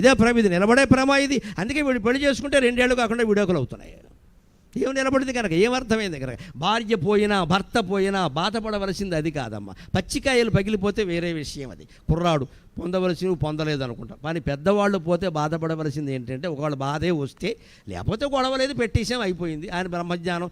ఇదే ప్రేమ, ఇది నిలబడే ప్రేమ ఇది. అందుకే వీడు పెళ్లి చేసుకుంటే 2 ఏళ్ళు కాకుండా విడాకులు అవుతున్నాయి. ఏం నిలబడింది కనుక, ఏమర్థమైంది కనుక? భార్య పోయినా భర్త పోయినా బాధపడవలసింది అది కాదమ్మా. పచ్చికాయలు పగిలిపోతే వేరే విషయం. అది కుర్రాడు పొందవలసినవి పొందలేదు అనుకుంటా. కానీ పెద్దవాళ్ళు పోతే బాధపడవలసింది ఏంటంటే, ఒకవేళ బాధే వస్తే, లేకపోతే గొడవలేదు, పెట్టేసాం, అయిపోయింది. ఆయన బ్రహ్మజ్ఞానం,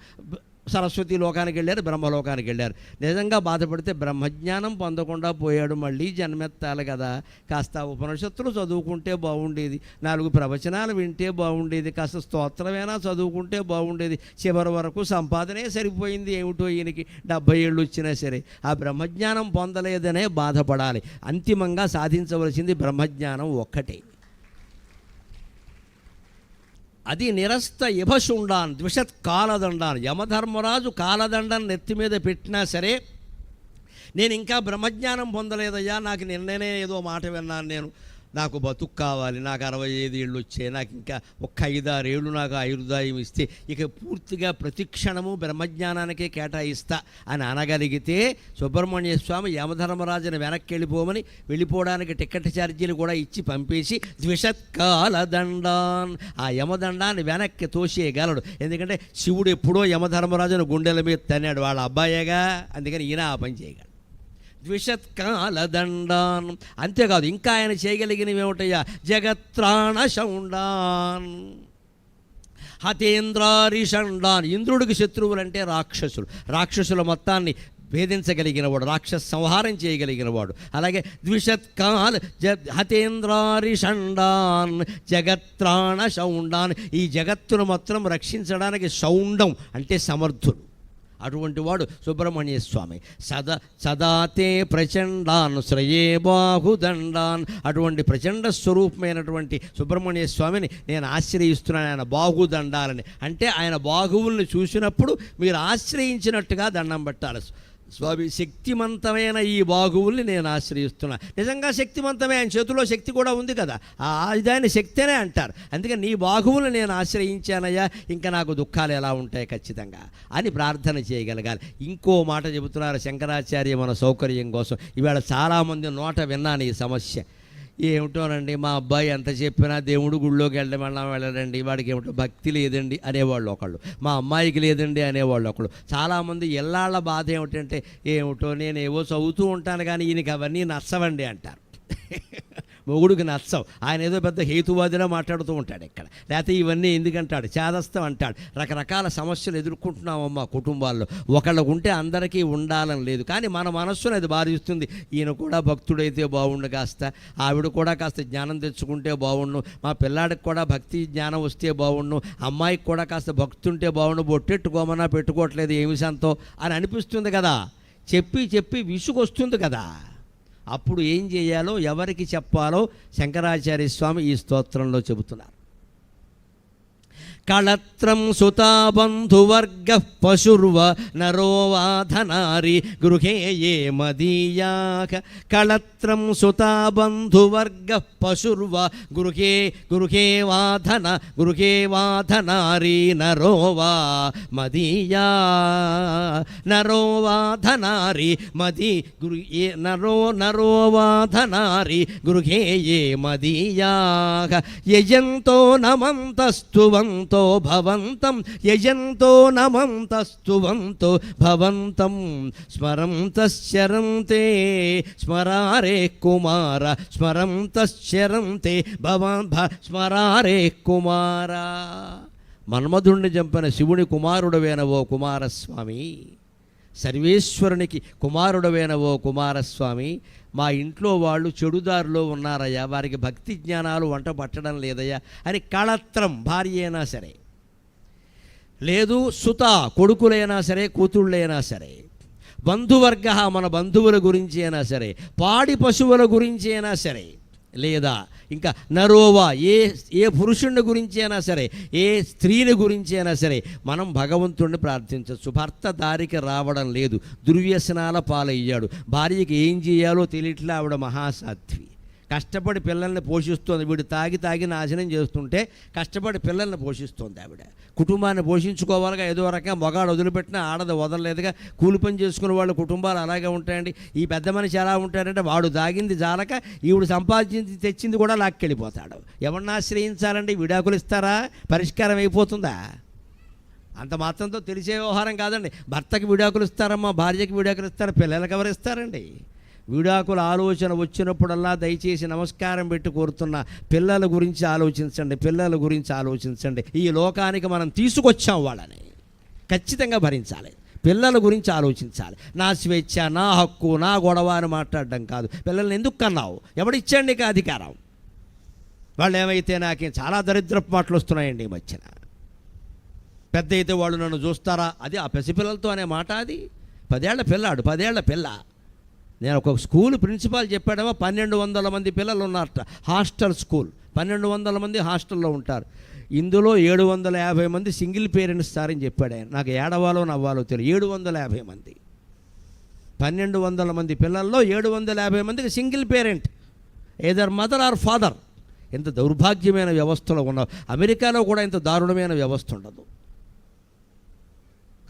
సరస్వతి లోకానికి వెళ్ళారు, బ్రహ్మలోకానికి వెళ్ళారు. నిజంగా బాధపడితే బ్రహ్మజ్ఞానం పొందకుండా పోయాడు, మళ్ళీ జన్మెత్తాలి కదా. కాస్త ఉపనిషత్తులు చదువుకుంటే బాగుండేది, 4 ప్రవచనాలు వింటే బాగుండేది, కాస్త స్తోత్రమైనా చదువుకుంటే బాగుండేది. చివరి వరకు సంపాదనే సరిపోయింది. ఏమిటో ఈయనకి 70 ఏళ్ళు వచ్చినా సరే ఆ బ్రహ్మజ్ఞానం పొందలేదనే బాధపడాలి. అంతిమంగా సాధించవలసింది బ్రహ్మజ్ఞానం ఒక్కటే. అది నిరస్త యభశుండాన్ ద్విషత్ కాలదండాన్. యమధర్మరాజు కాలదండం నెత్తి మీద పెట్టినా సరే, నేను ఇంకా బ్రహ్మజ్ఞానం పొందలేదయ్యా, నాకు నిన్ననే ఏదో మాట విన్నాను, నాకు బతుకు కావాలి, నాకు 65 ఏళ్ళు వచ్చాయి, నాకు ఇంకా ఒక్క 5-6 ఏళ్ళు నాకు ఆయుర్దాయం ఇస్తే ఇక పూర్తిగా ప్రతిక్షణము బ్రహ్మజ్ఞానానికే కేటాయిస్తా అని అనగలిగితే, సుబ్రహ్మణ్య స్వామి యమధర్మరాజుని వెనక్కి వెళ్ళిపోవడానికి టికెట్ ఛార్జీలు కూడా ఇచ్చి పంపేసి ద్విషత్కాల దండాన్, ఆ యమదండాన్ని వెనక్కి తోసేయగలడు. ఎందుకంటే శివుడు ఎప్పుడో యమధర్మరాజును గుండెల మీద తన్నాడు, వాళ్ళ అబ్బాయేగా, అందుకని ఈయన ఆ పని చేయగలడు. ద్విషత్కాల దండాన్. అంతేకాదు, ఇంకా ఆయన చేయగలిగినవి ఏమిటయ్యా? జగత్రాణ శౌండాన్, హతేంద్రారిషండాన్. ఇంద్రుడికి శత్రువులంటే రాక్షసులు. రాక్షసుల మొత్తాన్ని భేదించగలిగిన వాడు, రాక్షస సంహారం చేయగలిగిన వాడు. అలాగే ద్విషత్కాల హతేంద్రారిషండాన్ జగత్రాణ శౌండాన్. ఈ జగత్తును మొత్తం రక్షించడానికి శౌండం అంటే సమర్థుడు. అటువంటి వాడు సుబ్రహ్మణ్య స్వామి. సదాతే ప్రచండాన్ శ్రయే బాహుదండాన్. అటువంటి ప్రచండ స్వరూపమైనటువంటి సుబ్రహ్మణ్య స్వామిని నేను ఆశ్రయిస్తున్నాను, ఆయన బాహుదండాలని. అంటే ఆయన బాహువుల్ని చూసినప్పుడు మీరు ఆశ్రయించినట్టుగా దండం పెట్టాలి. స్వామి, శక్తిమంతమైన ఈ బాహువుల్ని నేను ఆశ్రయిస్తున్నా. నిజంగా శక్తిమంతమే, ఆయన చేతిలో శక్తి కూడా ఉంది కదా, ఆ ఆయుధాన్ని శక్తినే అంటారు. అందుకని నీ బాహువుల్ని నేను ఆశ్రయించానయ్యా, ఇంకా నాకు దుఃఖాలు ఎలా ఉంటాయి ఖచ్చితంగా అని ప్రార్థన చేయగలగాలి. ఇంకో మాట చెబుతున్నారు శంకరాచార్య మన సౌకర్యం కోసం. ఇవాళ చాలామంది నోట విన్నాను ఈ సమస్య. ఏమిటోనండి, మా అబ్బాయి ఎంత చెప్పినా దేవుడు గుళ్ళోకి వెళ్ళడండి, వాడికి ఏమిటో భక్తి లేదండి అనేవాళ్ళు ఒకళ్ళు, మా అమ్మాయికి లేదండి అనేవాళ్ళు ఒకళ్ళు. చాలామంది ఎల్లాళ్ళ బాధ ఏమిటంటే, ఏమిటో నేను ఏవో చదువుతూ ఉంటాను కానీ ఈయనకి అవన్నీ నచ్చవండి అంటారు. మొగుడికి నచ్చవు. ఆయన ఏదో పెద్ద హేతువాదిలా మాట్లాడుతూ ఉంటాడు ఇక్కడ, లేకపోతే ఇవన్నీ ఎందుకంటాడు, చేదస్తం అంటాడు. రకరకాల సమస్యలు ఎదుర్కొంటున్నామమ్మా కుటుంబాల్లో. ఒకళ్ళకు ఉంటే అందరికీ ఉండాలని లేదు, కానీ మన మనస్సును అది బాధిస్తుంది. ఈయన కూడా భక్తుడైతే బాగుండు, కాస్త ఆవిడ కూడా కాస్త జ్ఞానం తెచ్చుకుంటే బాగుండు, మా పిల్లాడికి కూడా భక్తి జ్ఞానం వస్తే బాగుండు, అమ్మాయికి కూడా కాస్త భక్తి ఉంటే బాగుండు, బొట్టెట్టుకోమన్నా పెట్టుకోవట్లేదు, ఏమి సంతో అని అనిపిస్తుంది కదా. చెప్పి విసుగొస్తుంది కదా. అప్పుడు ఏం చేయాలో, ఎవరికి చెప్పాలో శంకరాచార్య స్వామి ఈ స్తోత్రంలో చెబుతున్నారు. కళత్రం సుతాబంధువర్గ పశుర్వ నరో వాధనారి గృహే ఏ మదీయాక. కళత్రం సుతాబంధువర్గ పశుర్వ గృహే వాధనారి నరో వా మదీయా. నరో వాధనారి నరో వాధనారి గృహే ఏ మదీయాక. యజంతో నమంతస్తువంతో భవంతం యజంతో నమంతస్తువంతో భవంతం స్మరంతశ్చరంతే స్మరారే కుమార స్మరంతశ్చరంతే స్మరారే కుమార. మన్మధుణ్ణి చంపిన శివుని కుమారుడవేనవో కుమారస్వామి, సర్వేశ్వరునికి కుమారుడవైన ఓ కుమారస్వామి, మా ఇంట్లో వాళ్ళు చెడుదారిలో ఉన్నారయ్యా, వారికి భక్తి జ్ఞానాలు వంట పట్టడం లేదయ్యా అని కళత్రం భార్య అయినా సరే, లేదు సుత కొడుకులైనా సరే కూతుళ్ళైనా సరే, బంధువర్గ మన బంధువుల గురించి అయినా సరే, పాడి పశువుల గురించి అయినా సరే, లేదా ఇంకా నరోవా ఏ పురుషుని గురించి అయినా సరే, ఏ స్త్రీని గురించి అయినా సరే మనం భగవంతుడిని ప్రార్థించవచ్చు. భర్త దారికి రావడం లేదు, దుర్వ్యసనాల పాలయ్యాడు, భార్యకి ఏం చేయాలో తెలియట్లే, ఆవిడ మహాసాధ్వి, కష్టపడి పిల్లల్ని పోషిస్తోంది. వీడు తాగి తాగి నాశనం చేస్తుంటే కష్టపడి పిల్లల్ని పోషిస్తోంది ఆవిడ. కుటుంబాన్ని పోషించుకోవాలిగా, ఏదో రకంగా మొగాడు వదిలిపెట్టినా ఆడది వదలలేదుగా. కూలి పని చేసుకునే వాళ్ళ కుటుంబాలు అలాగే ఉంటాయండి. ఈ పెద్ద మనిషి ఎలా ఉంటారంటే వాడు దాగింది జాలక ఈవిడు సంపాదించి తెచ్చింది కూడా లాక్కెళ్ళిపోతాడు. ఎవరిని ఆశ్రయించాలండి? విడాకులు ఇస్తారా? పరిష్కారం అయిపోతుందా? అంత మాత్రంతో తెలిసే వ్యవహారం కాదండి. భర్తకి విడాకులు ఇస్తారమ్మా, భార్యకి విడాకులు ఇస్తారు, పిల్లలకి ఎవరు ఇస్తారండి? విడాకుల ఆలోచన వచ్చినప్పుడల్లా దయచేసి నమస్కారం పెట్టి కోరుతున్న పిల్లల గురించి ఆలోచించండి, పిల్లల గురించి ఆలోచించండి. ఈ లోకానికి మనం తీసుకొచ్చాం, వాళ్ళని ఖచ్చితంగా భరించాలి. పిల్లల గురించి ఆలోచించాలి. నా స్వేచ్ఛ, నా హక్కు, నా గొడవ అని మాట్లాడడం కాదు. పిల్లల్ని ఎందుకు కన్నావు? ఎవడిచ్చాడు నీకు అధికారం? వాళ్ళు ఏమైతే నాకేం చాలా దరిద్రపు మాటలు వస్తున్నాయండి ఈ మధ్యన. పెద్ద అయితే వాళ్ళు నన్ను చూస్తారా? అది ఆ పసిపిల్లలతో అనే మాట. అది 10 ఏళ్ల పిల్లాడు, 10 ఏళ్ల పిల్ల. నేను ఒక స్కూల్ ప్రిన్సిపాల్ చెప్పాడేమో 1200 మంది పిల్లలు ఉన్నారట, హాస్టల్ స్కూల్, 1200 మంది హాస్టల్లో ఉంటారు. ఇందులో 750 మంది సింగిల్ పేరెంట్స్ సారని చెప్పాడు ఆయన. నాకు ఏడవాలో నవ్వాలో తెలియదు. 750 మంది, 1200 మంది పిల్లల్లో 750 మందికి single parent, either mother or father. ఎంత దౌర్భాగ్యమైన వ్యవస్థలో ఉన్నావు. అమెరికాలో కూడా ఇంత దారుణమైన వ్యవస్థ ఉండదు.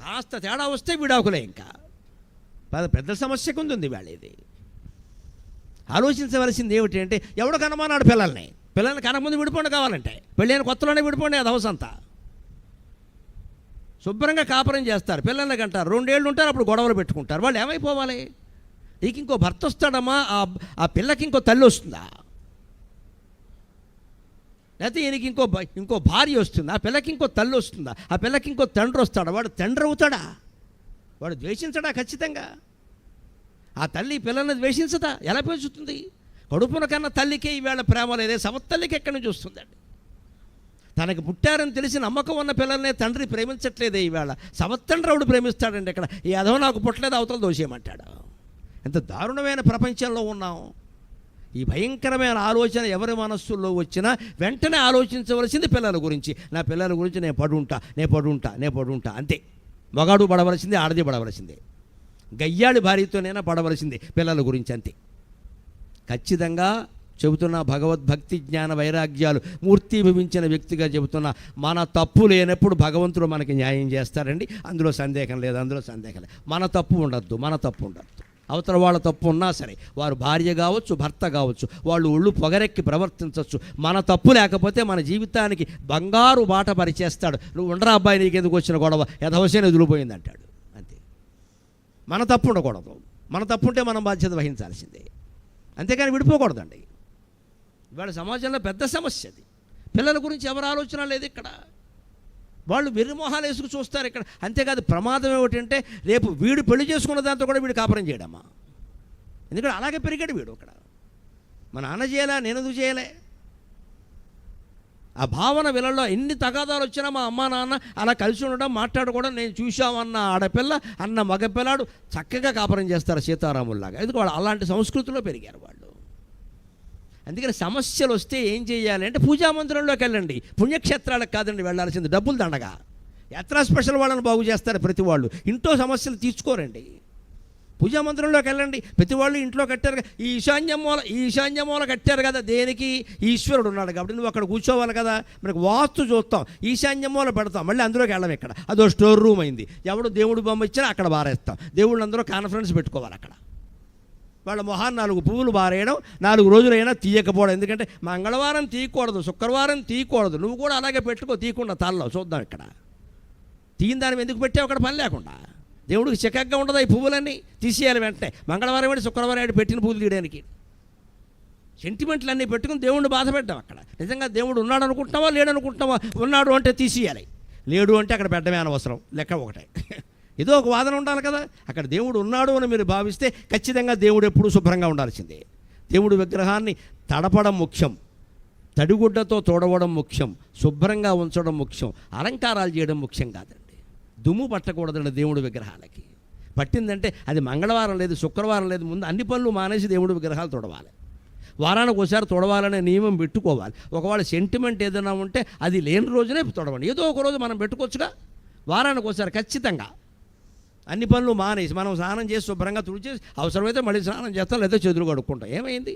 కాస్త తేడా వస్తే విడాకులే. ఇంకా పెద్ద సమస్యకు ఉంది వేళ. ఇది ఆలోచించవలసింది ఏమిటి అంటే, ఎవడు కనమన్నాడు పిల్లల్ని కనకముందు విడిపోండి, కావాలంటే పెళ్ళైన కొత్తలోనే విడిపోండి. అది హౌస్ అంతా శుభ్రంగా కాపురం చేస్తారు, పిల్లల్ని కంటారు, 2 ఏళ్ళు ఉంటారు, అప్పుడు గొడవలు పెట్టుకుంటారు. వాళ్ళు ఏమైపోవాలి? నీకు ఇంకో భర్త వస్తాడమ్మా, ఆ పిల్లకి ఇంకో తల్లి వస్తుందా? లేకపోతే ఈయనకి ఇంకో భార్య వస్తుందా? ఆ పిల్లకి ఇంకో తల్లి వస్తుందా? ఆ పిల్లకి ఇంకో తండ్రి వస్తాడా? వాడు తండ్రి అవుతాడా? వాడు ద్వేషించడా? ఖచ్చితంగా. ఆ తల్లి పిల్లల్ని ద్వేషించదా? ఎలా పెంచుతుంది? కడుపున కన్నా తల్లికే ఈవేళ ప్రేమ లేదే, సవత్తల్లికి ఎక్కడి నుంచి వస్తుందండి? తనకి పుట్టారని తెలిసి నమ్మకం ఉన్న పిల్లల్నే తండ్రి ప్రేమించట్లేదే ఈవేళ. సవత్తండ్రి ఆవిడ ప్రేమిస్తాడండి. ఇక్కడ ఈ అధవ నాకు పుట్టలేదు, అవతల దోషేయమంటాడు. ఎంత దారుణమైన ప్రపంచంలో ఉన్నాం. ఈ భయంకరమైన ఆలోచన ఎవరి మనస్సుల్లో వచ్చినా వెంటనే ఆలోచించవలసింది పిల్లల గురించి. నా పిల్లల గురించి నేను పడుంటా అంతే. మగాడు పడవలసిందే, ఆడది పడవలసిందే, గయ్యాడి భార్యతోనైనా పడవలసిందే, పిల్లల గురించి అంతే. ఖచ్చితంగా చెబుతున్న భగవద్భక్తి జ్ఞాన వైరాగ్యాలు మూర్తిభవించిన వ్యక్తిగా చెబుతున్న, మన తప్పు లేనప్పుడు భగవంతుడు మనకి న్యాయం చేస్తారండి. అందులో సందేహం లేదు. మన తప్పు ఉండద్దు. అవతల వాళ్ళ తప్పు ఉన్నా సరే, వారు భార్య కావచ్చు, భర్త కావచ్చు, వాళ్ళు ఒళ్ళు పొగరెక్కి ప్రవర్తించవచ్చు. మన తప్పు లేకపోతే మన జీవితానికి బంగారు బాట పరిచేస్తాడు. నువ్వు ఉండరా అబ్బాయి, నీకు ఎందుకు వచ్చిన గొడవ, యథవశేన వదిలిపోయింది అంటాడు. అంతే. మన తప్పు ఉండకూడదు. మన తప్పు ఉంటే మనం బాధ్యత వహించాల్సిందే, అంతేకాని విడిపోకూడదండి. ఇవాళ సమాజంలో పెద్ద సమస్య అది. పిల్లల గురించి ఎవరు ఆలోచన లేదు ఇక్కడ. వాళ్ళు వెర్రిమోహాలు వేసుకు చూస్తారు ఇక్కడ. అంతేకాదు, ప్రమాదం ఏమిటంటే రేపు వీడు పెళ్లి చేసుకున్న దాంతో కూడా వీడు కాపురం చేయడమ్మా. ఎందుకంటే అలాగే పెరిగాడు వీడు. అక్కడ మా నాన్న చేయలే, నేను ఎందుకు చేయలే? ఆ భావన వీళ్ళలో ఎన్ని తగాదాలు వచ్చినా మా అమ్మ నాన్న అలా కలిసి ఉండడం, మాట్లాడుకోవడం నేను చూసామన్న ఆడపిల్ల అన్న మగపిల్లాడు చక్కగా కాపురం చేస్తారు సీతారాముల్లాగా. ఎందుకు వాళ్ళు అలాంటి సంస్కృతిలో పెరిగారు వాళ్ళు. అందుకని సమస్యలు వస్తే ఏం చేయాలి అంటే పూజామందిరంలోకి వెళ్ళండి. పుణ్యక్షేత్రాలకు కాదండి వెళ్ళాల్సింది, డబ్బులు దండగా. యాత్రా స్పెషల్ వాళ్ళని బాగు చేస్తారు ప్రతి వాళ్ళు. ఇంట్లో సమస్యలు తీర్చుకోరండి. పూజామందిరంలోకి వెళ్ళండి. ప్రతి వాళ్ళు ఇంట్లో కట్టారు. ఈ ఈశాన్య మూల కట్టారు కదా, దేనికి? ఈశ్వరుడు ఉన్నాడు కాబట్టి నువ్వు అక్కడ కూర్చోవాలి కదా. మనకు వాస్తు చూస్తాం, ఈశాన్య మూల పెడతాం, మళ్ళీ అందులోకి వెళ్ళాం. ఇక్కడ అదో స్టోర్ రూమ్ అయింది. ఎవడు దేవుడు బొమ్మ ఇచ్చినా అక్కడ బారేస్తాం. దేవుళ్ళు అందరూ కాన్ఫరెన్స్ పెట్టుకోవాలి అక్కడ. వాళ్ళ మొహాన్ని 4 పువ్వులు బారేయడం, 4 రోజులైనా తీయకపోవడం. ఎందుకంటే మంగళవారం తీయకూడదు, శుక్రవారం తీయకూడదు. నువ్వు కూడా అలాగే పెట్టుకో, తీయకుండా తలలో చూద్దాం. ఇక్కడ తీయని దాని ఎందుకు పెట్టావు? అక్కడ పని లేకుండా. దేవుడికి చిక్కగా ఉండదు ఈ పువ్వులన్నీ, తీసేయాలి వెంటనే. మంగళవారం ఏంటి, శుక్రవారం ఏంటి పెట్టిన పువ్వులు తీయడానికి? సెంటిమెంట్లు అన్నీ పెట్టుకుని దేవుడిని బాధ పెట్టాం. అక్కడ నిజంగా దేవుడు ఉన్నాడు అనుకుంటున్నావా, లేడు అనుకుంటున్నావా? ఉన్నాడు అంటే తీసేయాలి, లేడు అంటే అక్కడ పెట్టడమే అనవసరం. లెక్క ఒకటే. ఏదో ఒక వాదన ఉండాలి కదా. అక్కడ దేవుడు ఉన్నాడు అని మీరు భావిస్తే ఖచ్చితంగా దేవుడు ఎప్పుడూ శుభ్రంగా ఉండాల్సిందే. దేవుడు విగ్రహాన్ని తడపడం ముఖ్యం, తడిగుడ్డతో తోడవడం ముఖ్యం, శుభ్రంగా ఉంచడం ముఖ్యం, అలంకారాలు చేయడం ముఖ్యం కాదండి. దుమ్ము పట్టకూడదండి దేవుడు విగ్రహాలకి. పట్టిందంటే అది మంగళవారం లేదు, శుక్రవారం లేదు, ముందు అన్ని పనులు మానేసి దేవుడు విగ్రహాలు తోడవాలి. వారానికి ఒకసారి తొడవాలనే నియమం పెట్టుకోవాలి. ఒకవేళ సెంటిమెంట్ ఏదైనా ఉంటే అది లేని రోజునే తొడవండి. ఏదో ఒక రోజు మనం పెట్టుకోవచ్చుగా. వారానికి ఒకసారి ఖచ్చితంగా అన్ని పనులు మానేసి మనం స్నానం చేసి శుభ్రంగా తుడిచేసి అవసరమైతే మళ్ళీ స్నానం చేస్తాం, లేదా చేతులు కడుక్కుంటాం. ఏమైంది?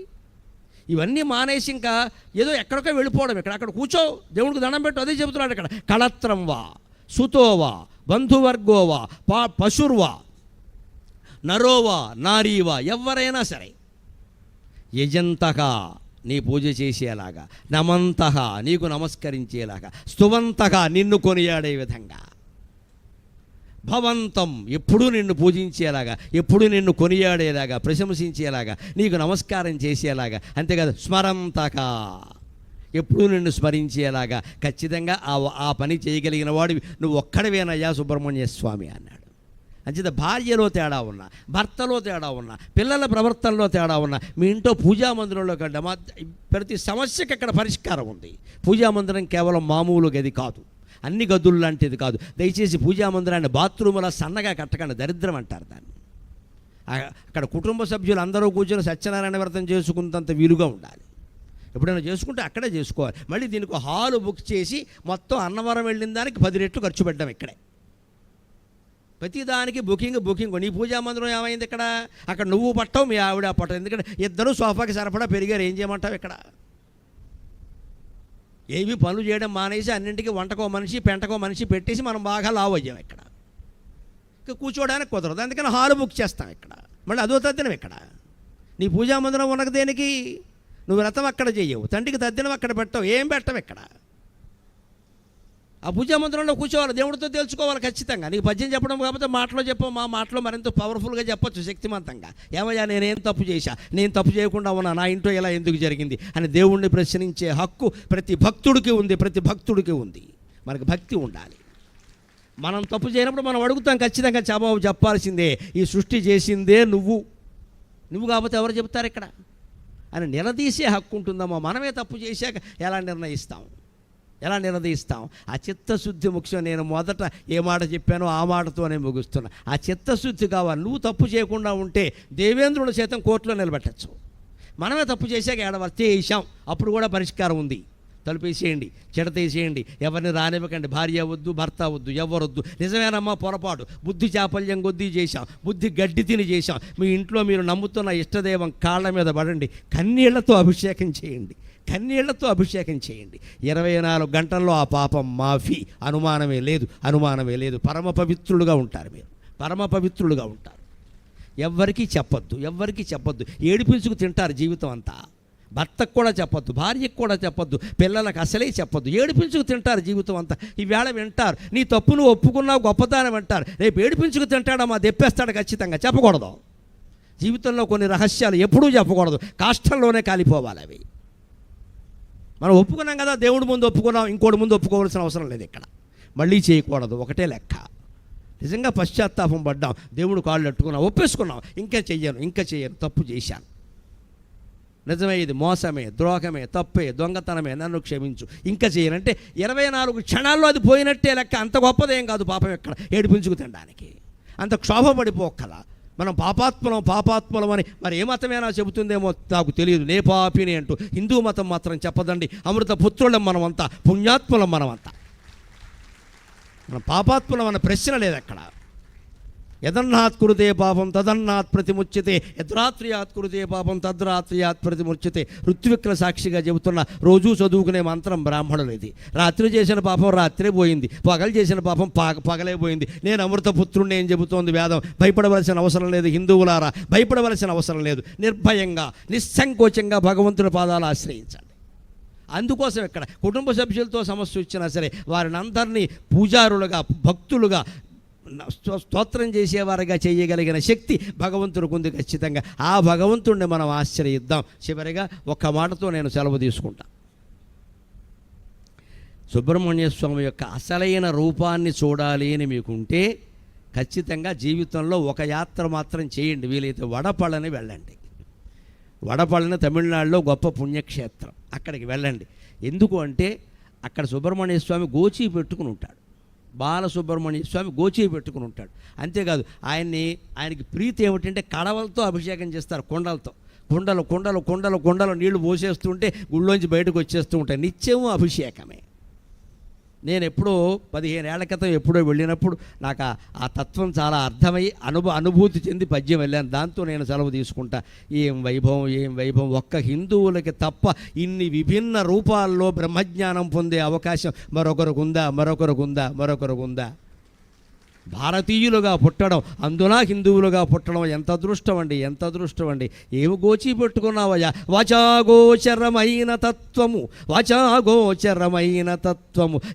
ఇవన్నీ మానేసి ఇంకా ఏదో ఎక్కడికో వెళ్ళిపోవడం. అక్కడ కూర్చో, దేవుడికి దండం పెట్టు, అదే చెబుతున్నాడు ఇక్కడ. కళత్రంవా సుతోవా బంధువర్గోవా పశుర్వా నరోవా నారీవా, ఎవరైనా సరే యజంతగా నీ పూజ చేసేలాగా, నమంతగా నీకు నమస్కరించేలాగా, స్తువంతగా నిన్ను కొనియాడే విధంగా, భవంతం ఎప్పుడూ నిన్ను పూజించేలాగా, ఎప్పుడూ నిన్ను కొనియాడేలాగా, ప్రశంసించేలాగా, నీకు నమస్కారం చేసేలాగా, అంతేకాదు స్మరంతగా ఎప్పుడూ నిన్ను స్మరించేలాగా ఖచ్చితంగా ఆ పని చేయగలిగిన వాడివి నువ్వు ఒక్కడివేనయ్యా సుబ్రహ్మణ్య స్వామి అన్నాడు. అంచేత భార్యలో తేడా ఉన్నా, భర్తలో తేడా ఉన్నా, పిల్లల ప్రవర్తనలో తేడా ఉన్నా, మీ ఇంట్లో పూజామందిరంలో కంటే ప్రతి సమస్యకి అక్కడ పరిష్కారం ఉంది. పూజామందిరం కేవలం మామూలు గది కాదు, అన్ని గదులు లాంటిది కాదు. దయచేసి పూజామందిరాన్ని బాత్రూములా సన్నగా కట్టకండి, దరిద్రం అంటారు దాన్ని. అక్కడ కుటుంబ సభ్యులు అందరూ కూర్చొని సత్యనారాయణ వ్రతం చేసుకున్నంత వీలుగా ఉండాలి. ఎప్పుడైనా చేసుకుంటే అక్కడే చేసుకోవాలి. మళ్ళీ దీనికి హాలు బుక్ చేసి మొత్తం అన్నవరం వెళ్ళిన దానికి 10 రెట్లు ఖర్చు పెట్టాం ఇక్కడే. ప్రతిదానికి బుకింగ్. నీ పూజా మందిరం ఏమైంది ఇక్కడ? అక్కడ నువ్వు పట్టవు, మీ ఆవిడ పట్టవు. ఎందుకంటే ఇద్దరు సోఫాకి సరిపడా పెరిగారు. ఏం చేయమంటావు ఇక్కడ? ఏవి పనులు చేయడం మానేసి అన్నింటికి వంటకో మనిషి పెంటకో మనిషి పెట్టేసి మనం బాగా లావు అయ్యాం. ఇక్కడ ఇంకా కూర్చోవడానికి కుదరదు, అందుకని హాలు బుక్ చేస్తాం ఇక్కడ. మళ్ళీ అదో తద్దినం ఇక్కడ. నీ పూజా మందిరం ఉన్నది దేనికి? నువ్వు వ్రతం అక్కడ చేయవు, తండ్రికి తద్దినం అక్కడ పెట్టవు, ఏం పెట్టవు ఇక్కడ. ఆ పూజా మందిరంలో కూర్చోవాలి, దేవుడితో తెలుసుకోవాలి ఖచ్చితంగా. నీకు పద్యం చెప్పడం కాకపోతే మాటలో చెప్పవు, మా మాటలో మరింత పవర్ఫుల్గా చెప్పొచ్చు, శక్తివంతంగా. ఏమయ్యా నేనేం తప్పు చేశా, నేను తప్పు చేయకుండా ఉన్నా, నా ఇంట్లో ఇలా ఎందుకు జరిగింది అని దేవుణ్ణి ప్రశ్నించే హక్కు ప్రతి భక్తుడికి ఉంది. ప్రతి భక్తుడికి ఉంది. మనకు భక్తి ఉండాలి. మనం తప్పు చేయనప్పుడు మనం అడుగుతాం, ఖచ్చితంగా జవాబు చెప్పాల్సిందే. ఈ సృష్టి చేసిందే నువ్వు కాకపోతే ఎవరు చెప్తారు ఇక్కడ అని నిలదీసే హక్కు ఉంటుందమ్మా. మనమే తప్పు చేశాక ఎలా నిర్ణయిస్తాం? ఆ చిత్తశుద్ధి ముఖ్యం. నేను మొదట ఏ మాట చెప్పానో ఆ మాటతోనే ముగుస్తున్నా. ఆ చిత్తశుద్ధి కావాలి. నువ్వు తప్పు చేయకుండా ఉంటే దేవేంద్రుడు సైతం కోర్టులో నిలబెట్టచ్చు. మనమే తప్పు చేశాక ఏడవాలి చేసాం, అప్పుడు కూడా పరిష్కారం ఉంది. తలుపేసేయండి, చెడతేసేయండి, ఎవరిని రానివ్వకండి. భార్య వద్దు, భర్త వద్దు, ఎవరొద్దు. నిజమేనమ్మా, పొరపాటు, బుద్ధి చాపల్యం కొద్దీ చేశాం, బుద్ధి గడ్డి తిని చేశాం. మీ ఇంట్లో మీరు నమ్ముతున్న ఇష్టదైవం కాళ్ళ మీద పడండి, కన్నీళ్లతో అభిషేకం చేయండి. 24 గంటల్లో ఆ పాపం మాఫీ. అనుమానమే లేదు. పరమ పవిత్రులుగా ఉంటారు మీరు, పరమ పవిత్రులుగా ఉంటారు. ఎవ్వరికీ చెప్పొద్దు. ఏడిపించుకు తింటారు జీవితం అంతా. భర్తకు కూడా చెప్పొద్దు, భార్యకు కూడా చెప్పొద్దు, పిల్లలకు అసలే చెప్పొద్దు. ఏడిపించుకు తింటారు జీవితం అంతా. ఈవేళ వింటారు, నీ తప్పు నువ్వు ఒప్పుకున్నావు గొప్పదానం అంటారు. రేపు ఏడిపించుకు తింటాడమ్మా, దెప్పేస్తాడు ఖచ్చితంగా. చెప్పకూడదు. జీవితంలో కొన్ని రహస్యాలు ఎప్పుడూ చెప్పకూడదు, కాష్టంలోనే కాలిపోవాలి అవి. మనం ఒప్పుకున్నాం కదా, దేవుడి ముందు ఒప్పుకున్నాం, ఇంకోటి ముందు ఒప్పుకోవాల్సిన అవసరం లేదు ఇక్కడ. మళ్ళీ చేయకూడదు, ఒకటే లెక్క. నిజంగా పశ్చాత్తాపం పడ్డాం, దేవుడు కాళ్ళు అట్టుకున్నాం, ఒప్పేసుకున్నాం, ఇంకా చెయ్యను, తప్పు చేశాను, నిజమే, ఇది మోసమే, ద్రోహమే, తప్పే, దొంగతనమే, నన్ను క్షమించు, ఇంకా చేయనంటే 24 క్షణాల్లో అది పోయినట్టే లెక్క. అంత గొప్పదేం కాదు పాపం ఎక్కడ ఏడిపించుకు తినడానికి. అంత క్షోభపడిపోక్కల. మనం పాపాత్మలం అని మరి ఏ మతమేనా చెబుతుందేమో నాకు తెలియదు. నే పాపిని అంటూ హిందూ మతం మాత్రం చెప్పదండి. అమృత పుత్రులం మనమంతా, పుణ్యాత్ములం మనమంతా. మన పాపాత్ములం అన్న ప్రశ్న లేదు అక్కడ. యదన్నాత్ కురుతే పాపం తదన్నాత్ ప్రతిముచ్యతే, యద్రాత్రియాత్ కురుతే పాపం తద్రాత్రియాత్ ప్రతిముచ్యతే. ఋత్విక్ల సాక్షిగా చెబుతున్న రోజూ చదువుకునే మంత్రం బ్రాహ్మణులు ఇది. రాత్రి చేసిన పాపం రాత్రే పోయింది, పగలు చేసిన పాపం పగలే పోయింది. నేను అమృతపుత్రుడిని ఏం చెబుతోంది వేదం. భయపడవలసిన అవసరం లేదు హిందువులారా, భయపడవలసిన అవసరం లేదు. నిర్భయంగా నిస్సంకోచంగా భగవంతుడి పాదాలు ఆశ్రయించండి. అందుకోసం ఇక్కడ కుటుంబ సభ్యులతో సమస్య వచ్చినా సరే వారిని అందరినీ పూజారులుగా, భక్తులుగా, స్తోత్రం చేసేవారుగా చేయగలిగిన శక్తి భగవంతుడికి ఉంది ఖచ్చితంగా. ఆ భగవంతుడిని మనం ఆశ్రయిద్దాం. చివరిగా ఒక్క మాటతో నేను సెలవు తీసుకుంటా. సుబ్రహ్మణ్య స్వామి యొక్క అసలైన రూపాన్ని చూడాలి అని మీకుంటే ఖచ్చితంగా జీవితంలో ఒక యాత్ర మాత్రం చేయండి, వీలైతే వడపళని వెళ్ళండి. వడపళని తమిళనాడులో గొప్ప పుణ్యక్షేత్రం, అక్కడికి వెళ్ళండి. ఎందుకు అంటే అక్కడ సుబ్రహ్మణ్య స్వామి గోచి పెట్టుకుని ఉంటాడు, బాలసుబ్రహ్మణ్య స్వామి గోచి పెట్టుకుని ఉంటాడు. అంతేకాదు ఆయనకి ప్రీతి ఏమిటంటే కడవలతో అభిషేకం చేస్తారు, కుండలతో. కుండలు కుండలు కుండలు కుండలు నీళ్లు పోసేస్తుంటే గుళ్ళోంచి బయటకు వచ్చేస్తూ ఉంటాయి, నిత్యము అభిషేకమే. నేను ఎప్పుడో 15 ఏళ్ల క్రితం ఎప్పుడో వెళ్ళినప్పుడు నాకు ఆ తత్వం చాలా అర్థమై అనుభూతి చెంది పద్యం వెళ్ళాను. దాంతో నేను సెలవు తీసుకుంటా. ఏం వైభవం, ఏం వైభవం! ఒక్క హిందువులకి తప్ప ఇన్ని విభిన్న రూపాల్లో బ్రహ్మజ్ఞానం పొందే అవకాశం మరొకరికి ఉందా? భారతీయులుగా పుట్టడం, అందున హిందువులుగా పుట్టడం ఎంత అదృష్టం అండి. ఏమి గోచి పెట్టుకున్నావయ్యా? వాచాగోచరమైన తత్వము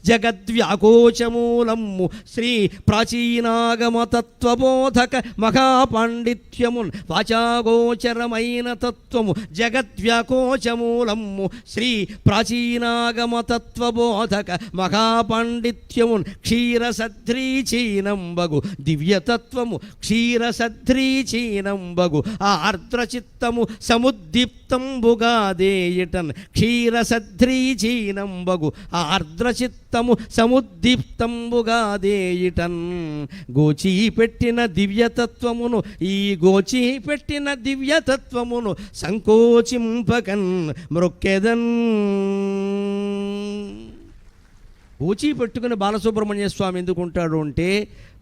జగద్వ్యాకోచమూలము శ్రీ ప్రాచీనాగమ తత్వబోధక మహాపాండిత్యమున్. వాచాగోచరమైన తత్వము జగద్వ్యాకోచమూలము శ్రీ ప్రాచీనాగమ తత్వబోధక మహాపాండిత్యమున్ క్షీరసద్రీచీనం బగు దివ్యతత్వము క్షీరసద్రీచీనంబగు ఆ ఆర్ద్రచిత్తము సముద్దీప్తంబుగాదేయటన్. క్షీరసద్రీచీనంబగు ఆ ఆర్ద్రచిత్తము సముద్దీప్తంబుగాదేయటన్. గోచీ పెట్టిన దివ్యతత్వమును, ఈ గోచీ పెట్టిన దివ్యతత్వమును సంకోచింపకన్ మ్రొక్కెదన్. గోచి పెట్టుకుని బాలసుబ్రహ్మణ్య స్వామి ఎందుకుంటాడు అంటే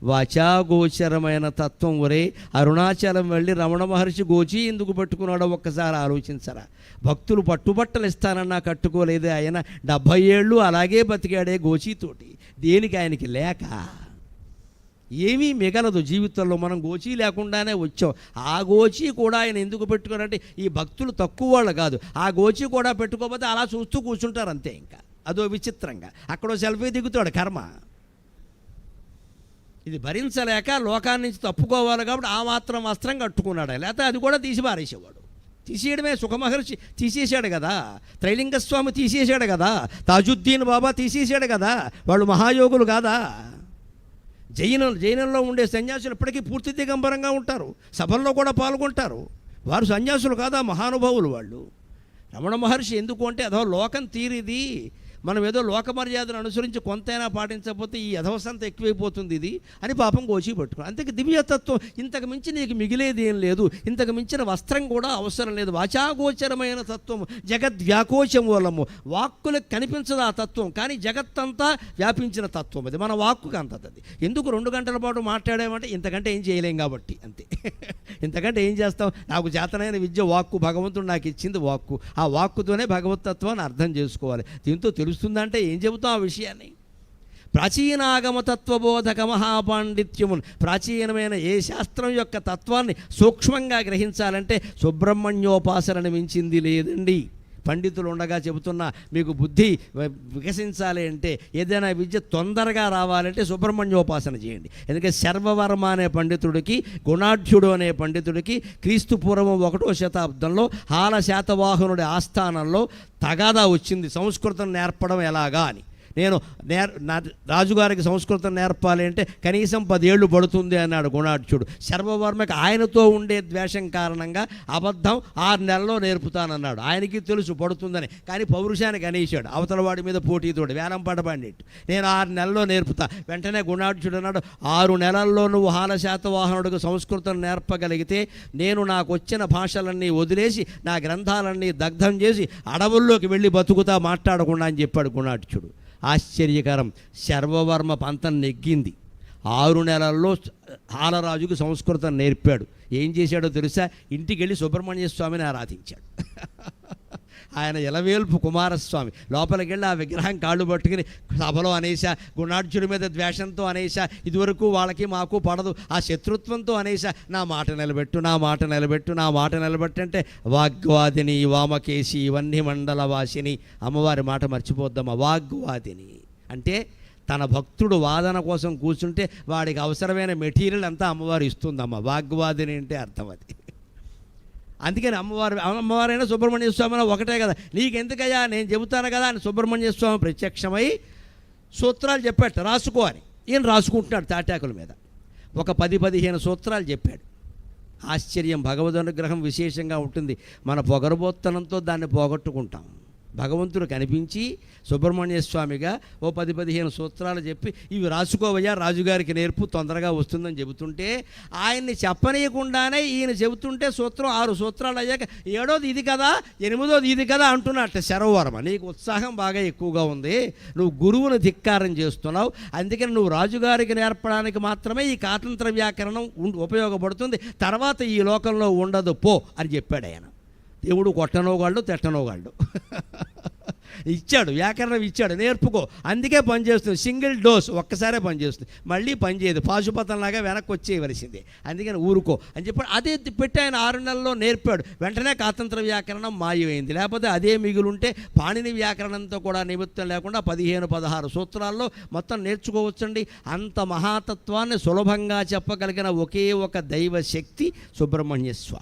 వాచాగోచరమైన తత్వం. ఒరే అరుణాచలం వెళ్ళి రమణ మహర్షి గోచి ఎందుకు పెట్టుకున్నాడో ఒక్కసారి ఆలోచించరా? భక్తులు పట్టుబట్టలు ఇస్తానన్నా కట్టుకోలేదే ఆయన, 70 ఏళ్ళు అలాగే బతికాడే గోచీతోటి. దేనికి ఆయనకి లేక ఏమీ మిగలదు జీవితంలో. మనం గోచి లేకుండానే వచ్చాం. ఆ గోచి కూడా ఆయన ఎందుకు పెట్టుకున్నారంటే ఈ భక్తులు తక్కువ వాళ్ళు కాదు, ఆ గోచి కూడా పెట్టుకోకపోతే అలా చూస్తూ కూర్చుంటారు అంతే. ఇంకా అదో విచిత్రంగా అక్కడో సెల్ఫీ దిగుతాడు కర్మ. ఇది భరించలేక లోకాన్ని నుంచి తప్పుకోవాలి కాబట్టి ఆ మాత్రం వస్త్రం కట్టుకున్నాడు. లేకపోతే అది కూడా తీసి పారేసేవాడు. తీసేయడమే, సుఖమహర్షి తీసేసాడు కదా, త్రైలింగస్వామి తీసేసాడు కదా, తాజుద్దీన్ బాబా తీసేసాడు కదా, వాళ్ళు మహాయోగులు కాదా? జైనంలో ఉండే సన్యాసులు ఇప్పటికీ పూర్తి దిగంబరంగా ఉంటారు, సభల్లో కూడా పాల్గొంటారు. వారు సన్యాసులు కాదా, మహానుభావులు వాళ్ళు. రమణ మహర్షి ఎందుకు అంటే అదో లోకం తీరిది, మనం ఏదో లోక మర్యాదను అనుసరించి కొంతైనా పాటించకపోతే ఈ యథవసంత ఎక్కువైపోతుంది ఇది అని పాపం గోచి పెట్టుకున్నాం. అంతకు దివ్యతత్వం ఇంతకు మించి నీకు మిగిలేది ఏం లేదు, ఇంతకు మించిన వస్త్రం కూడా అవసరం లేదు. వాచాగోచరమైన తత్వము జగద్వ్యాకోచమూలము. వాక్కులకు కనిపించదు ఆ తత్వం, కానీ జగత్తంతా వ్యాపించిన తత్వం అది. మన వాక్కుకి అంతది. ఎందుకు 2 గంటల పాటు మాట్లాడామంటే ఇంతకంటే ఏం చేయలేం కాబట్టి అంతే. ఇంతకంటే ఏం చేస్తాం? నాకు చేతనైన విద్య వాక్కు, భగవంతుడు నాకు ఇచ్చింది వాక్కు. ఆ వాక్కుతోనే భగవతత్వాన్ని అర్థం చేసుకోవాలి. దీంతో తెలుస్తుందంటే ఏం చెబుతాం ఆ విషయాన్ని? ప్రాచీనాగమతత్వబోధక మహాపాండిత్యమున్. ప్రాచీనమైన ఏ శాస్త్రం యొక్క తత్వాన్ని సూక్ష్మంగా గ్రహించాలంటే సుబ్రహ్మణ్యోపాసనను మించింది లేదండి. పండితులు ఉండగా చెబుతున్నా, మీకు బుద్ధి వికసించాలి అంటే, ఏదైనా విద్య తొందరగా రావాలంటే సుబ్రహ్మణ్యోపాసన చేయండి. ఎందుకంటే శర్వవర్మ అనే పండితుడికి, గుణాఢ్యుడు అనే పండితుడికి క్రీస్తు పూర్వం 1వ శతాబ్దంలో హాల శాతవాహనుడి ఆస్థానంలో తగాదా వచ్చింది, సంస్కృతం నేర్పడం ఎలాగా అని. నేను రాజుగారికి సంస్కృతం నేర్పాలి అంటే కనీసం 10 ఏళ్ళు పడుతుంది అన్నాడు గుణాఢ్యుడు. శర్వవర్మకి ఆయనతో ఉండే ద్వేషం కారణంగా అబద్ధం 6 నెలల్లో నేర్పుతానన్నాడు. ఆయనకి తెలుసు పడుతుందని, కానీ పౌరుషానికి అనేసాడు. అవతలవాడి మీద పోటీతోడు వేలం పడబడినట్టు నేను 6 నెలల్లో నేర్పుతా. వెంటనే గుణాఢ్యుడు అన్నాడు, 6 నెలల్లో నువ్వు హాల శాతవాహనుడికి సంస్కృతం నేర్పగలిగితే నేను నాకు వచ్చిన భాషలన్నీ వదిలేసి నా గ్రంథాలన్నీ దగ్ధం చేసి అడవుల్లోకి వెళ్ళి బతుకుతా మాట్లాడకుండా అని చెప్పాడు గుణాఢ్యుడు. ఆశ్చర్యకరం, శర్వవర్మ పంతం నెగ్గింది. 6 నెలల్లో హాలరాజుకు సంస్కృతం నేర్పాడు. ఏం చేశాడో తెలుసా? ఇంటికి వెళ్ళి సుబ్రహ్మణ్య స్వామిని ఆరాధించాడు. ఆయన ఎలవేల్పు కుమారస్వామి. లోపలికి వెళ్ళి ఆ విగ్రహం కాళ్ళు పట్టుకుని సభలో అనేసా, గుణాఢ్యుడి మీద ద్వేషంతో అనేసా, ఇదివరకు వాళ్ళకి మాకు పడదు ఆ శత్రుత్వంతో అనేసా, నా మాట నిలబెట్టు అంటే వాగ్వాదిని వామకేశి ఇవన్నీ మండలవాసిని. అమ్మవారి మాట మర్చిపోద్దమ్మా. వాగ్వాదిని అంటే తన భక్తుడు వాదన కోసం కూర్చుంటే వాడికి అవసరమైన మెటీరియల్ అంతా అమ్మవారు ఇస్తుందమ్మా. వాగ్వాదిని అంటే అర్థం అది. అందుకని అమ్మవారైనా సుబ్రహ్మణ్య స్వామి ఒకటే కదా, నీకెందుకయ్యా నేను చెబుతాను కదా అని సుబ్రహ్మణ్య స్వామి ప్రత్యక్షమై సూత్రాలు చెప్పాట, రాసుకో అని. ఈయన రాసుకుంటున్నాడు తాటాకుల మీద. ఒక 10-15 సూత్రాలు చెప్పాడు. ఆశ్చర్యం, భగవద్ అనుగ్రహం విశేషంగా ఉంటుంది. మన పొగరబోత్తనంతో దాన్ని పోగొట్టుకుంటాం. భగవంతుడు కనిపించి సుబ్రహ్మణ్య స్వామిగా ఓ 10-15 సూత్రాలు చెప్పి ఇవి రాసుకోవయ్యా, రాజుగారికి నేర్పు, తొందరగా వస్తుందని చెబుతుంటే ఆయన్ని చెప్పనీయకుండానే ఈయన చెబుతుంటే సూత్రం 6 సూత్రాలు అయ్యాక 7వది ఇది కదా, 8వది ఇది కదా అంటున్నట్ట. శరవర్మ, నీకు ఉత్సాహం బాగా ఎక్కువగా ఉంది, నువ్వు గురువును ధిక్కారం చేస్తున్నావు, అందుకని నువ్వు రాజుగారికి నేర్పడానికి మాత్రమే ఈ కాతంత్ర వ్యాకరణం ఉపయోగపడుతుంది, తర్వాత ఈ లోకంలో ఉండదు పో అని చెప్పాడు ఆయన. దేవుడు కొట్టనోగాళ్ళు తిట్టనోగాళ్ళు ఇచ్చాడు, వ్యాకరణం ఇచ్చాడు, నేర్పుకో, అందుకే పనిచేస్తుంది. సింగిల్ డోస్ ఒక్కసారే పనిచేస్తుంది, మళ్ళీ పనిచేయదు, పాశుపతంలాగా వెనక్కి వచ్చేయవలసిందే, అందుకని ఊరుకో అని చెప్పాడు. అదే పెట్టి ఆయన 6 నెలల్లో నేర్పాడు. వెంటనే కాతంత్ర వ్యాకరణం మాయమైంది. లేకపోతే అదే మిగులుంటే పాణిని వ్యాకరణంతో కూడా నిమిత్తం లేకుండా 15-16 సూత్రాల్లో మొత్తం నేర్చుకోవచ్చండి. అంత మహాతత్వాన్ని సులభంగా చెప్పగలిగిన ఒకే ఒక దైవ శక్తి సుబ్రహ్మణ్య స్వామి.